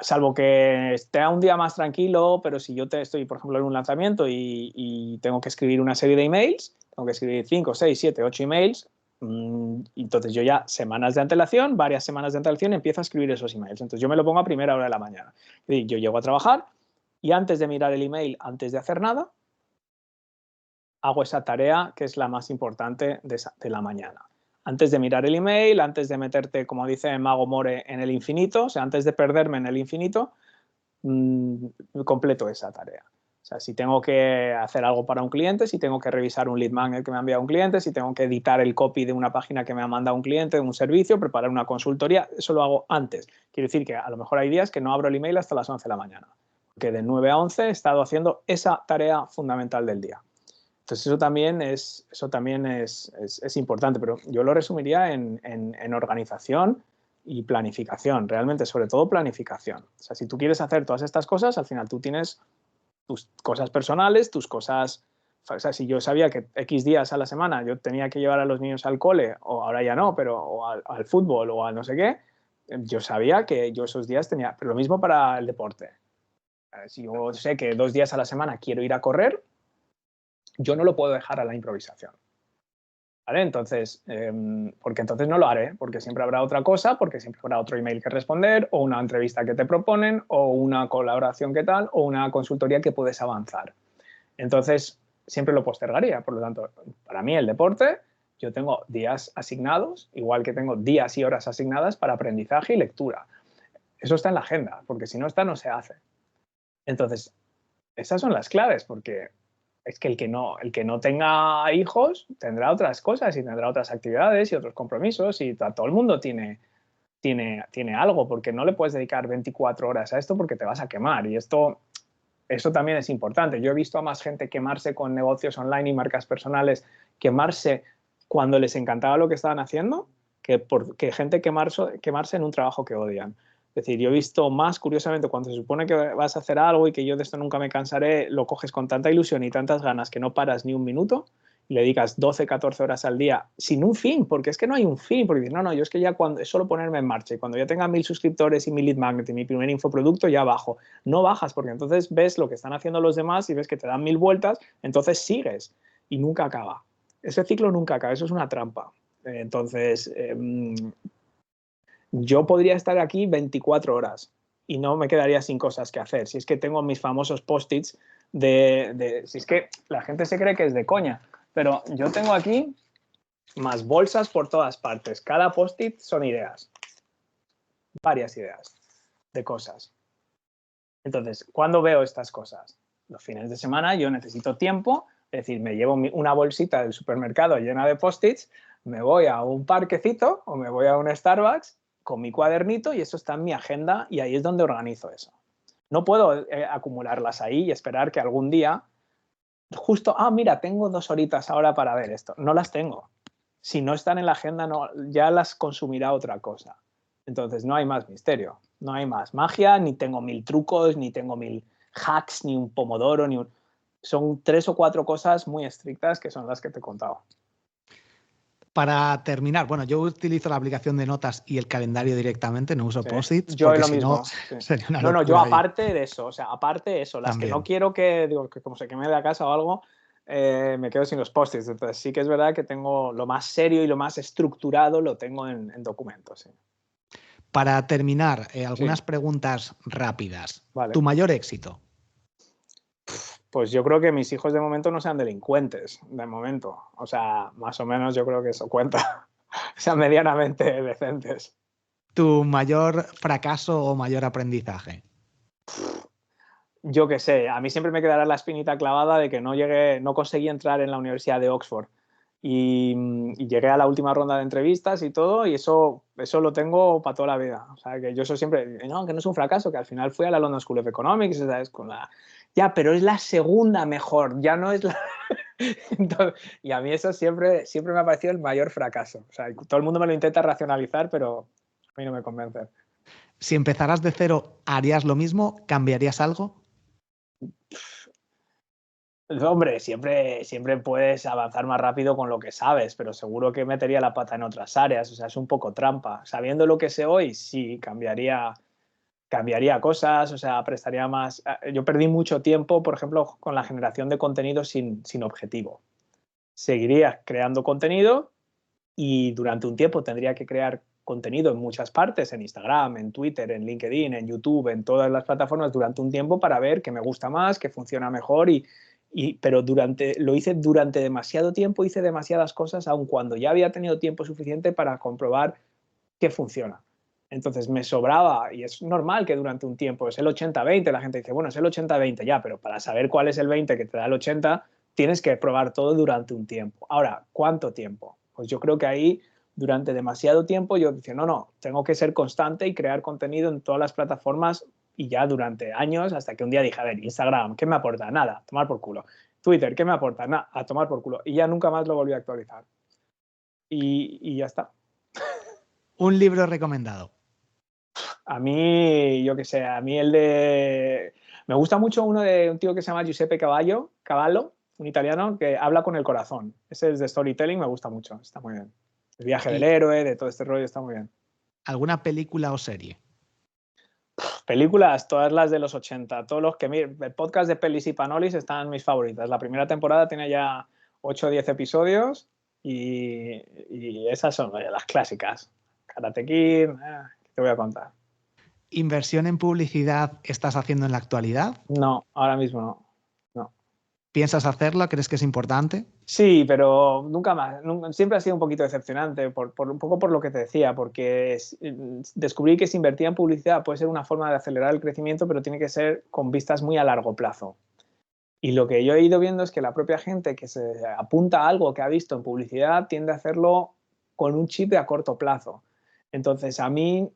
salvo que esté un día más tranquilo, pero si yo estoy, por ejemplo, en un lanzamiento y tengo que escribir una serie de emails, tengo que escribir 5, 6, 7, 8 emails, entonces yo ya semanas de antelación, varias semanas de antelación, empiezo a escribir esos emails. Entonces yo me lo pongo a primera hora de la mañana. Yo llego a trabajar y antes de mirar el email, antes de hacer nada, hago esa tarea que es la más importante de la mañana. Antes de mirar el email, antes de meterte, como dice Mago More, en el infinito, o sea, antes de perderme en el infinito, completo esa tarea. O sea, si tengo que hacer algo para un cliente, si tengo que revisar un lead magnet que me ha enviado un cliente, si tengo que editar el copy de una página que me ha mandado un cliente, de un servicio, preparar una consultoría, eso lo hago antes. Quiere decir que a lo mejor hay días que no abro el email hasta las 11 de la mañana, porque de 9 a 11 he estado haciendo esa tarea fundamental del día. Entonces eso también es importante, pero yo lo resumiría en organización y planificación, realmente, sobre todo planificación. O sea, si tú quieres hacer todas estas cosas, al final tú tienes tus cosas personales, tus cosas... O sea, si yo sabía que X días a la semana yo tenía que llevar a los niños al cole, o ahora ya no, pero o al fútbol o al no sé qué, yo sabía que yo esos días tenía... Pero lo mismo para el deporte. Si yo sé que 2 días a la semana quiero ir a correr, yo no lo puedo dejar a la improvisación. ¿Vale? Entonces, porque entonces no lo haré, porque siempre habrá otra cosa, porque siempre habrá otro email que responder, o una entrevista que te proponen, o una colaboración que tal, o una consultoría que puedes avanzar. Entonces, siempre lo postergaría. Por lo tanto, para mí el deporte, yo tengo días asignados, igual que tengo días y horas asignadas para aprendizaje y lectura. Eso está en la agenda, porque si no está, no se hace. Entonces, esas son las claves, porque es que el que no tenga hijos tendrá otras cosas y tendrá otras actividades y otros compromisos y todo el mundo tiene algo, porque no le puedes dedicar 24 horas a esto porque te vas a quemar. Y eso también es importante. Yo he visto a más gente quemarse con negocios online y marcas personales, quemarse cuando les encantaba lo que estaban haciendo, que gente quemarse en un trabajo que odian. Es decir, yo he visto más, curiosamente, cuando se supone que vas a hacer algo y que yo de esto nunca me cansaré, lo coges con tanta ilusión y tantas ganas que no paras ni un minuto y le dedicas 12, 14 horas al día sin un fin, porque es que no hay un fin, porque dices, no, yo es que ya es solo ponerme en marcha y cuando ya tenga 1000 suscriptores y mi lead magnet y mi primer infoproducto ya bajo. No bajas porque entonces ves lo que están haciendo los demás y ves que te dan 1000 vueltas, entonces sigues y nunca acaba. Ese ciclo nunca acaba, eso es una trampa. Entonces, yo podría estar aquí 24 horas y no me quedaría sin cosas que hacer. Si es que tengo mis famosos post-its si es que la gente se cree que es de coña, pero yo tengo aquí más bolsas por todas partes. Cada post-it son ideas, varias ideas de cosas. Entonces, ¿cuándo veo estas cosas? Los fines de semana yo necesito tiempo, es decir, me llevo una bolsita del supermercado llena de post-its, me voy a un parquecito o me voy a un Starbucks con mi cuadernito y eso está en mi agenda y ahí es donde organizo eso. No puedo acumularlas ahí y esperar que algún día, justo, mira, tengo 2 horitas ahora para ver esto. No las tengo. Si no están en la agenda, no, ya las consumirá otra cosa. Entonces no hay más misterio, no hay más magia, ni tengo 1000 trucos, ni tengo 1000 hacks, ni un pomodoro, son 3 o 4 cosas muy estrictas que son las que te he contado. Para terminar, bueno, yo utilizo la aplicación de notas y el calendario directamente, no uso post-its. Yo lo mismo. Sería una locura. Yo aparte de eso, las también. Que no quiero que como se queme de la casa o algo, me quedo sin los post-its. Entonces sí que es verdad que tengo lo más serio y lo más estructurado lo tengo en documentos. Sí. Para terminar, algunas preguntas rápidas. Vale. ¿Tu mayor éxito? Pues yo creo que mis hijos de momento no sean delincuentes, de momento. O sea, más o menos yo creo que eso cuenta. Sean medianamente decentes. ¿Tu mayor fracaso o mayor aprendizaje? Yo qué sé, a mí siempre me quedará la espinita clavada de que no conseguí entrar en la Universidad de Oxford. Y llegué a la última ronda de entrevistas y todo, y eso lo tengo para toda la vida. O sea, que yo soy siempre, no, que no es un fracaso, que al final fui a la London School of Economics, ¿sabes? Ya, pero es la segunda mejor, ya no es la... Entonces, y a mí eso siempre me ha parecido el mayor fracaso. O sea, todo el mundo me lo intenta racionalizar, pero a mí no me convence. Si empezaras de cero, ¿harías lo mismo? ¿Cambiarías algo? Hombre, siempre puedes avanzar más rápido con lo que sabes, pero seguro que metería la pata en otras áreas. O sea, es un poco trampa. Sabiendo lo que sé hoy, sí, cambiaría cosas, o sea, prestaría más... Yo perdí mucho tiempo, por ejemplo, con la generación de contenido sin objetivo. Seguiría creando contenido y durante un tiempo tendría que crear contenido en muchas partes, en Instagram, en Twitter, en LinkedIn, en YouTube, en todas las plataformas durante un tiempo para ver qué me gusta más, qué funciona mejor pero lo hice durante demasiado tiempo, hice demasiadas cosas, aun cuando ya había tenido tiempo suficiente para comprobar qué funciona. Entonces me sobraba, y es normal que durante un tiempo es el 80-20, la gente dice, bueno, es el 80-20 ya, pero para saber cuál es el 20 que te da el 80, tienes que probar todo durante un tiempo. Ahora, ¿cuánto tiempo? Pues yo creo que ahí, durante demasiado tiempo, yo decía, no, tengo que ser constante y crear contenido en todas las plataformas y ya durante años, hasta que un día dije, a ver, Instagram, ¿qué me aporta? Nada, a tomar por culo. Twitter, ¿qué me aporta? Nada, a tomar por culo. Y ya nunca más lo volví a actualizar. Y ya está. Un libro recomendado. A mí, yo qué sé, a mí me gusta mucho uno de un tío que se llama Giuseppe Cavallo, un italiano que habla con el corazón. Ese es de storytelling, me gusta mucho, está muy bien. El viaje del ¿Y héroe, de todo este rollo, está muy bien. alguna película o serie? Películas, todas las de los 80, todos los que... El podcast de Pelis y Panolis están mis favoritas. La primera temporada tiene ya 8 o 10 episodios y esas son las clásicas. Karate Kid, ¿qué te voy a contar? ¿Inversión en publicidad estás haciendo en la actualidad? No, ahora mismo no. No. ¿Piensas hacerla? ¿Crees que es importante? Sí, pero nunca más. Siempre ha sido un poquito decepcionante, un poco por lo que te decía, porque descubrí que si invertía en publicidad puede ser una forma de acelerar el crecimiento, pero tiene que ser con vistas muy a largo plazo. Y lo que yo he ido viendo es que la propia gente que se apunta a algo que ha visto en publicidad tiende a hacerlo con un chip de a corto plazo. Entonces, a mí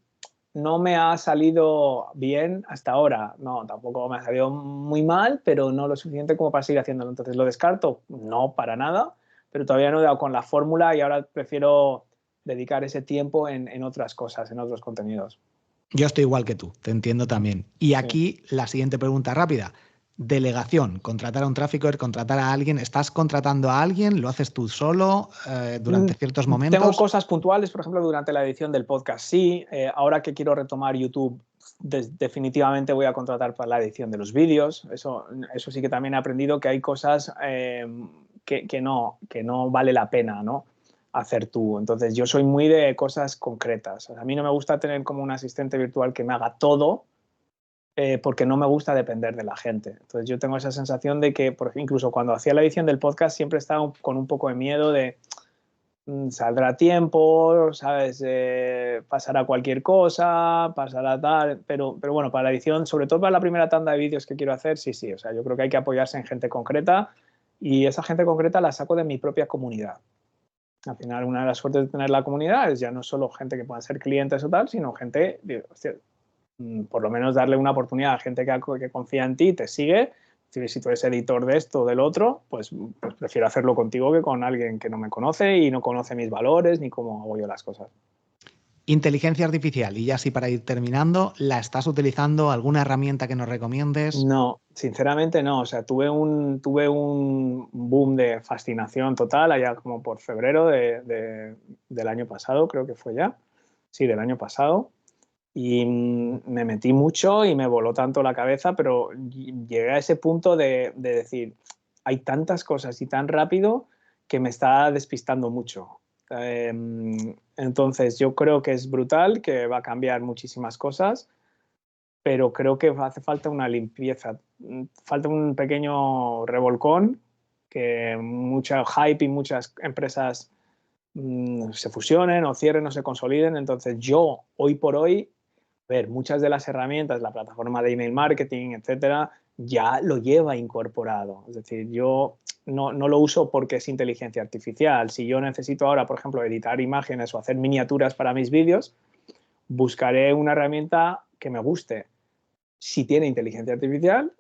no me ha salido bien hasta ahora. No, tampoco me ha salido muy mal, pero no lo suficiente como para seguir haciéndolo. Entonces, ¿lo descarto? No, para nada, pero todavía no he dado con la fórmula y ahora prefiero dedicar ese tiempo en otras cosas, en otros contenidos. Yo estoy igual que tú, te entiendo también. Y Sí. aquí la siguiente pregunta rápida. Delegación, contratar a un trafficker, contratar a alguien. ¿Estás contratando a alguien? ¿Lo haces tú solo durante ciertos Tengo momentos? cosas puntuales, por ejemplo, durante la edición del podcast. Sí, ahora que quiero retomar YouTube, definitivamente voy a contratar para la edición de los vídeos. Eso sí que también he aprendido que hay cosas que no vale la pena, ¿no?, hacer tú. Entonces, yo soy muy de cosas concretas. O sea, a mí no me gusta tener como un asistente virtual que me haga todo, porque no me gusta depender de la gente. Entonces, yo tengo esa sensación de que, incluso cuando hacía la edición del podcast, siempre estaba con un poco de miedo de saldrá a tiempo, ¿sabes? Pasará cualquier cosa, pasará tal, pero bueno, para la edición, sobre todo para la primera tanda de vídeos que quiero hacer, sí, o sea, yo creo que hay que apoyarse en gente concreta y esa gente concreta la saco de mi propia comunidad. Al final, una de las suertes de tener la comunidad es ya no solo gente que puedan ser clientes o tal, sino gente, hostia, por lo menos darle una oportunidad a gente que confía en ti, te sigue. Si tú eres editor de esto o del otro, pues prefiero hacerlo contigo que con alguien que no me conoce y no conoce mis valores ni cómo hago yo las cosas. Inteligencia artificial, y ya así para ir terminando, ¿la estás utilizando? ¿Alguna herramienta que nos recomiendes? No, sinceramente no. O sea, tuve un boom de fascinación total allá como por febrero del año pasado, creo que fue ya. Sí, del año pasado. Y me metí mucho y me voló tanto la cabeza, pero llegué a ese punto de decir, hay tantas cosas y tan rápido que me está despistando mucho. Entonces yo creo que es brutal, que va a cambiar muchísimas cosas, pero creo que hace falta una limpieza, falta un pequeño revolcón, que mucha hype y muchas empresas se fusionen o cierren o se consoliden. Entonces yo, hoy por hoy, ver, muchas de las herramientas, la plataforma de email marketing, etcétera, ya lo lleva incorporado. Es decir, yo no lo uso porque es inteligencia artificial. Si yo necesito ahora, por ejemplo, editar imágenes o hacer miniaturas para mis vídeos, buscaré una herramienta que me guste. Si tiene inteligencia artificial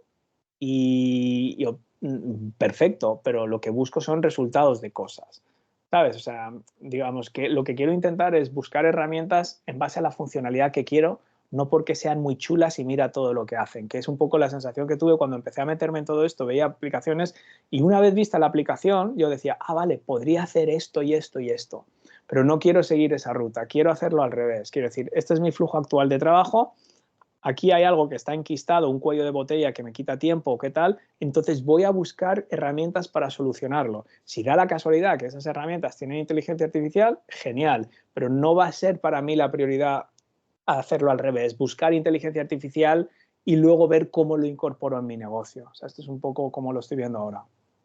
perfecto, pero lo que busco son resultados de cosas. ¿Sabes? O sea, digamos que lo que quiero intentar es buscar herramientas en base a la funcionalidad que quiero, no porque sean muy chulas y mira todo lo que hacen, que es un poco la sensación que tuve cuando empecé a meterme en todo esto, veía aplicaciones y una vez vista la aplicación yo decía, vale, podría hacer esto y esto y esto, pero no quiero seguir esa ruta, quiero hacerlo al revés, quiero decir, este es mi flujo actual de trabajo, aquí hay algo que está enquistado, un cuello de botella que me quita tiempo o qué tal, entonces voy a buscar herramientas para solucionarlo. Si da la casualidad que esas herramientas tienen inteligencia artificial, genial, pero no va a ser para mí la prioridad hacerlo al revés, buscar inteligencia artificial y luego ver cómo lo incorporo en mi negocio. O sea, esto es un poco como lo estoy viendo ahora.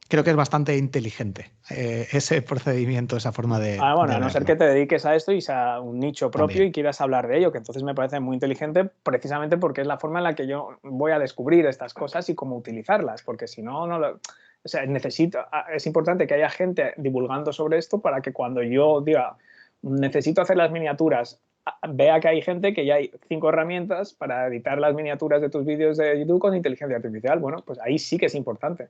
Creo que es bastante inteligente ese procedimiento, esa forma Bueno, de a no ser verlo. que te dediques a esto y sea un nicho propio También. y quieras hablar de ello, que entonces me parece muy inteligente precisamente porque es la forma en la que yo voy a descubrir estas cosas y cómo utilizarlas, porque si no, o sea, es importante que haya gente divulgando sobre esto para que cuando yo diga, necesito hacer las miniaturas, vea que hay gente que ya hay 5 herramientas para editar las miniaturas de tus vídeos de YouTube con inteligencia artificial. Bueno, pues ahí sí que es importante.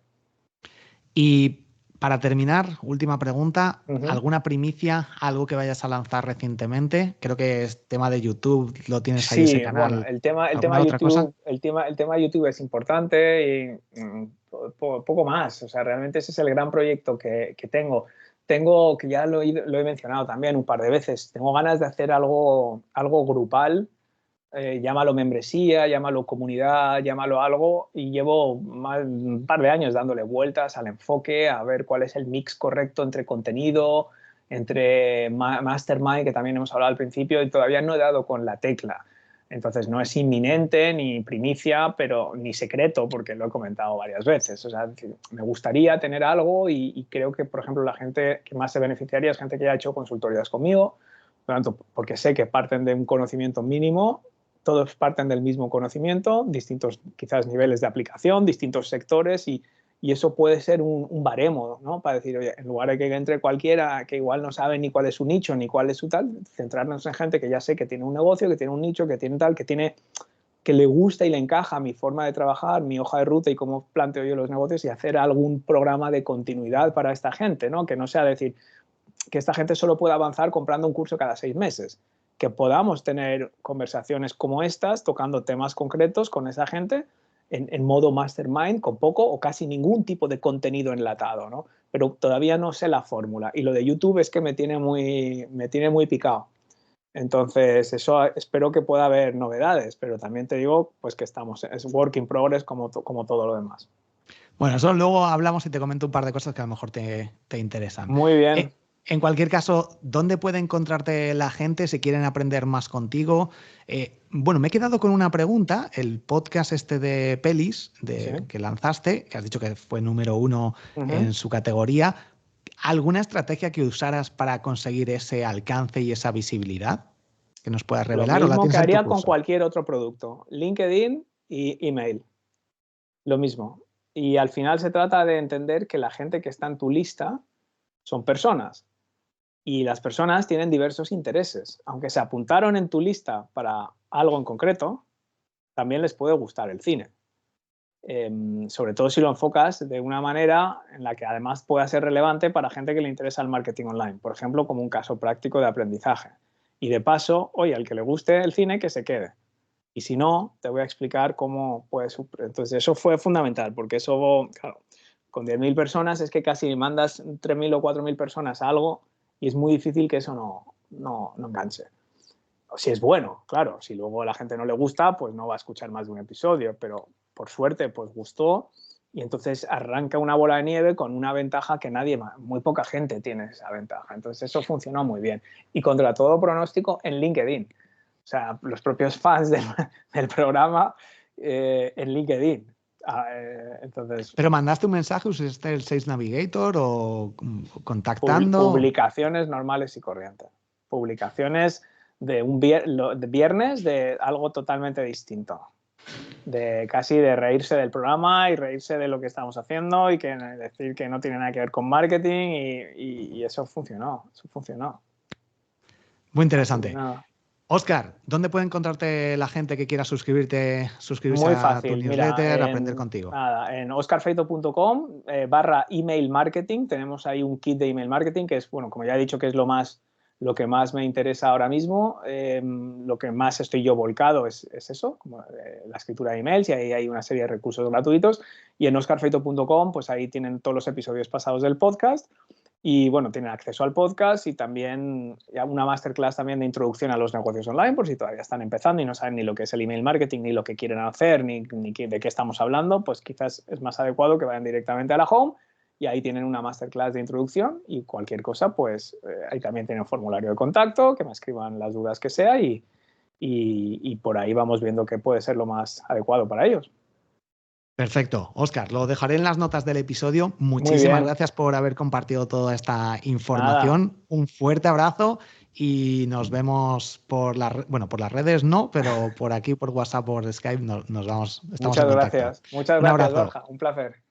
Y para terminar, última pregunta, Uh-huh. ¿alguna primicia, algo que vayas a lanzar recientemente? Creo que es tema de YouTube, lo tienes ahí ese Sí, bueno, canal. el tema ¿Alguna otra cosa? YouTube, el tema YouTube es importante y poco más. O sea, realmente ese es el gran proyecto que tengo. Tengo, que ya lo he mencionado también un par de veces, tengo ganas de hacer algo grupal, llámalo membresía, llámalo comunidad, llámalo algo, y llevo un par de años dándole vueltas al enfoque, a ver cuál es el mix correcto entre contenido, entre Mastermind, que también hemos hablado al principio, y todavía no he dado con la tecla. Entonces no es inminente ni primicia, pero ni secreto, porque lo he comentado varias veces. O sea, me gustaría tener algo y creo que, por ejemplo, la gente que más se beneficiaría es gente que ya ha hecho consultorías conmigo, por tanto, porque sé que parten de un conocimiento mínimo, todos parten del mismo conocimiento, distintos quizás niveles de aplicación, distintos sectores y eso puede ser un baremo, ¿no? Para decir, oye, en lugar de que entre cualquiera que igual no sabe ni cuál es su nicho ni cuál es su tal, centrarnos en gente que ya sé que tiene un negocio, que tiene un nicho, que tiene tal, que le gusta y le encaja mi forma de trabajar, mi hoja de ruta y cómo planteo yo los negocios y hacer algún programa de continuidad para esta gente, ¿no? Que no sea decir que esta gente solo pueda avanzar comprando un curso cada 6 meses, que podamos tener conversaciones como estas, tocando temas concretos con esa gente en modo mastermind, con poco o casi ningún tipo de contenido enlatado, ¿no? Pero todavía no sé la fórmula. Y lo de YouTube es que me tiene muy picado. Entonces, eso espero que pueda haber novedades, pero también te digo pues que es work in progress como todo lo demás. Bueno, eso luego hablamos y te comento un par de cosas que a lo mejor te interesan. Muy bien. En cualquier caso, ¿dónde puede encontrarte la gente si quieren aprender más contigo? Bueno, me he quedado con una pregunta. El podcast este de pelis Sí. que lanzaste, que has dicho que fue número 1 Uh-huh. en su categoría, ¿alguna estrategia que usaras para conseguir ese alcance y esa visibilidad que nos puedas Lo revelar o la mismo que tienes en tu haría con curso? cualquier otro producto. LinkedIn y email. Lo mismo. Y al final se trata de entender que la gente que está en tu lista son personas. Y las personas tienen diversos intereses. Aunque se apuntaron en tu lista para algo en concreto, también les puede gustar el cine. Sobre todo si lo enfocas de una manera en la que además pueda ser relevante para gente que le interesa el marketing online, por ejemplo, como un caso práctico de aprendizaje. Y de paso, oye, al que le guste el cine, que se quede. Y si no, te voy a explicar cómo puedes. Entonces, eso fue fundamental, porque eso, claro, con 10.000 personas es que casi mandas 3.000 o 4.000 personas a algo y es muy difícil que eso no enganche. O si es bueno, claro, si luego a la gente no le gusta, pues no va a escuchar más de un episodio, pero por suerte, pues gustó y entonces arranca una bola de nieve con una ventaja que muy poca gente tiene esa ventaja. Entonces eso funcionó muy bien. Y contra todo pronóstico en LinkedIn. O sea, los propios fans del programa en LinkedIn. Entonces, ¿Pero mandaste un mensaje, usaste el Sales Navigator o contactando? Publicaciones normales y corrientes. Publicaciones de viernes de algo totalmente distinto. Casi de reírse del programa y reírse de lo que estamos haciendo y decir que no tiene nada que ver con marketing y eso funcionó. Muy interesante. Óscar, ¿dónde puede encontrarte la gente que quiera suscribirse Muy a fácil. tu newsletter, Mira, aprender contigo? Nada, en oscarfeito.com /email marketing tenemos ahí un kit de email marketing que es, bueno, como ya he dicho, que es lo que más me interesa ahora mismo. Lo que más estoy yo volcado es eso, como, la escritura de emails, y ahí hay una serie de recursos gratuitos. Y en oscarfeito.com, pues ahí tienen todos los episodios pasados del podcast. Y bueno, tienen acceso al podcast y también una masterclass también de introducción a los negocios online, por si todavía están empezando y no saben ni lo que es el email marketing, ni lo que quieren hacer, ni de qué estamos hablando, pues quizás es más adecuado que vayan directamente a la home y ahí tienen una masterclass de introducción y cualquier cosa, pues ahí también tienen un formulario de contacto, que me escriban las dudas que sea y por ahí vamos viendo qué puede ser lo más adecuado para ellos. Perfecto. Óscar, lo dejaré en las notas del episodio. Muy Muchísimas bien. gracias por haber compartido toda esta información. Nada. Un fuerte abrazo y nos vemos por las redes, no, pero por aquí, por WhatsApp, por Skype, nos vamos. Estamos en contacto. Muchas Un gracias, abrazo. Borja. Un placer.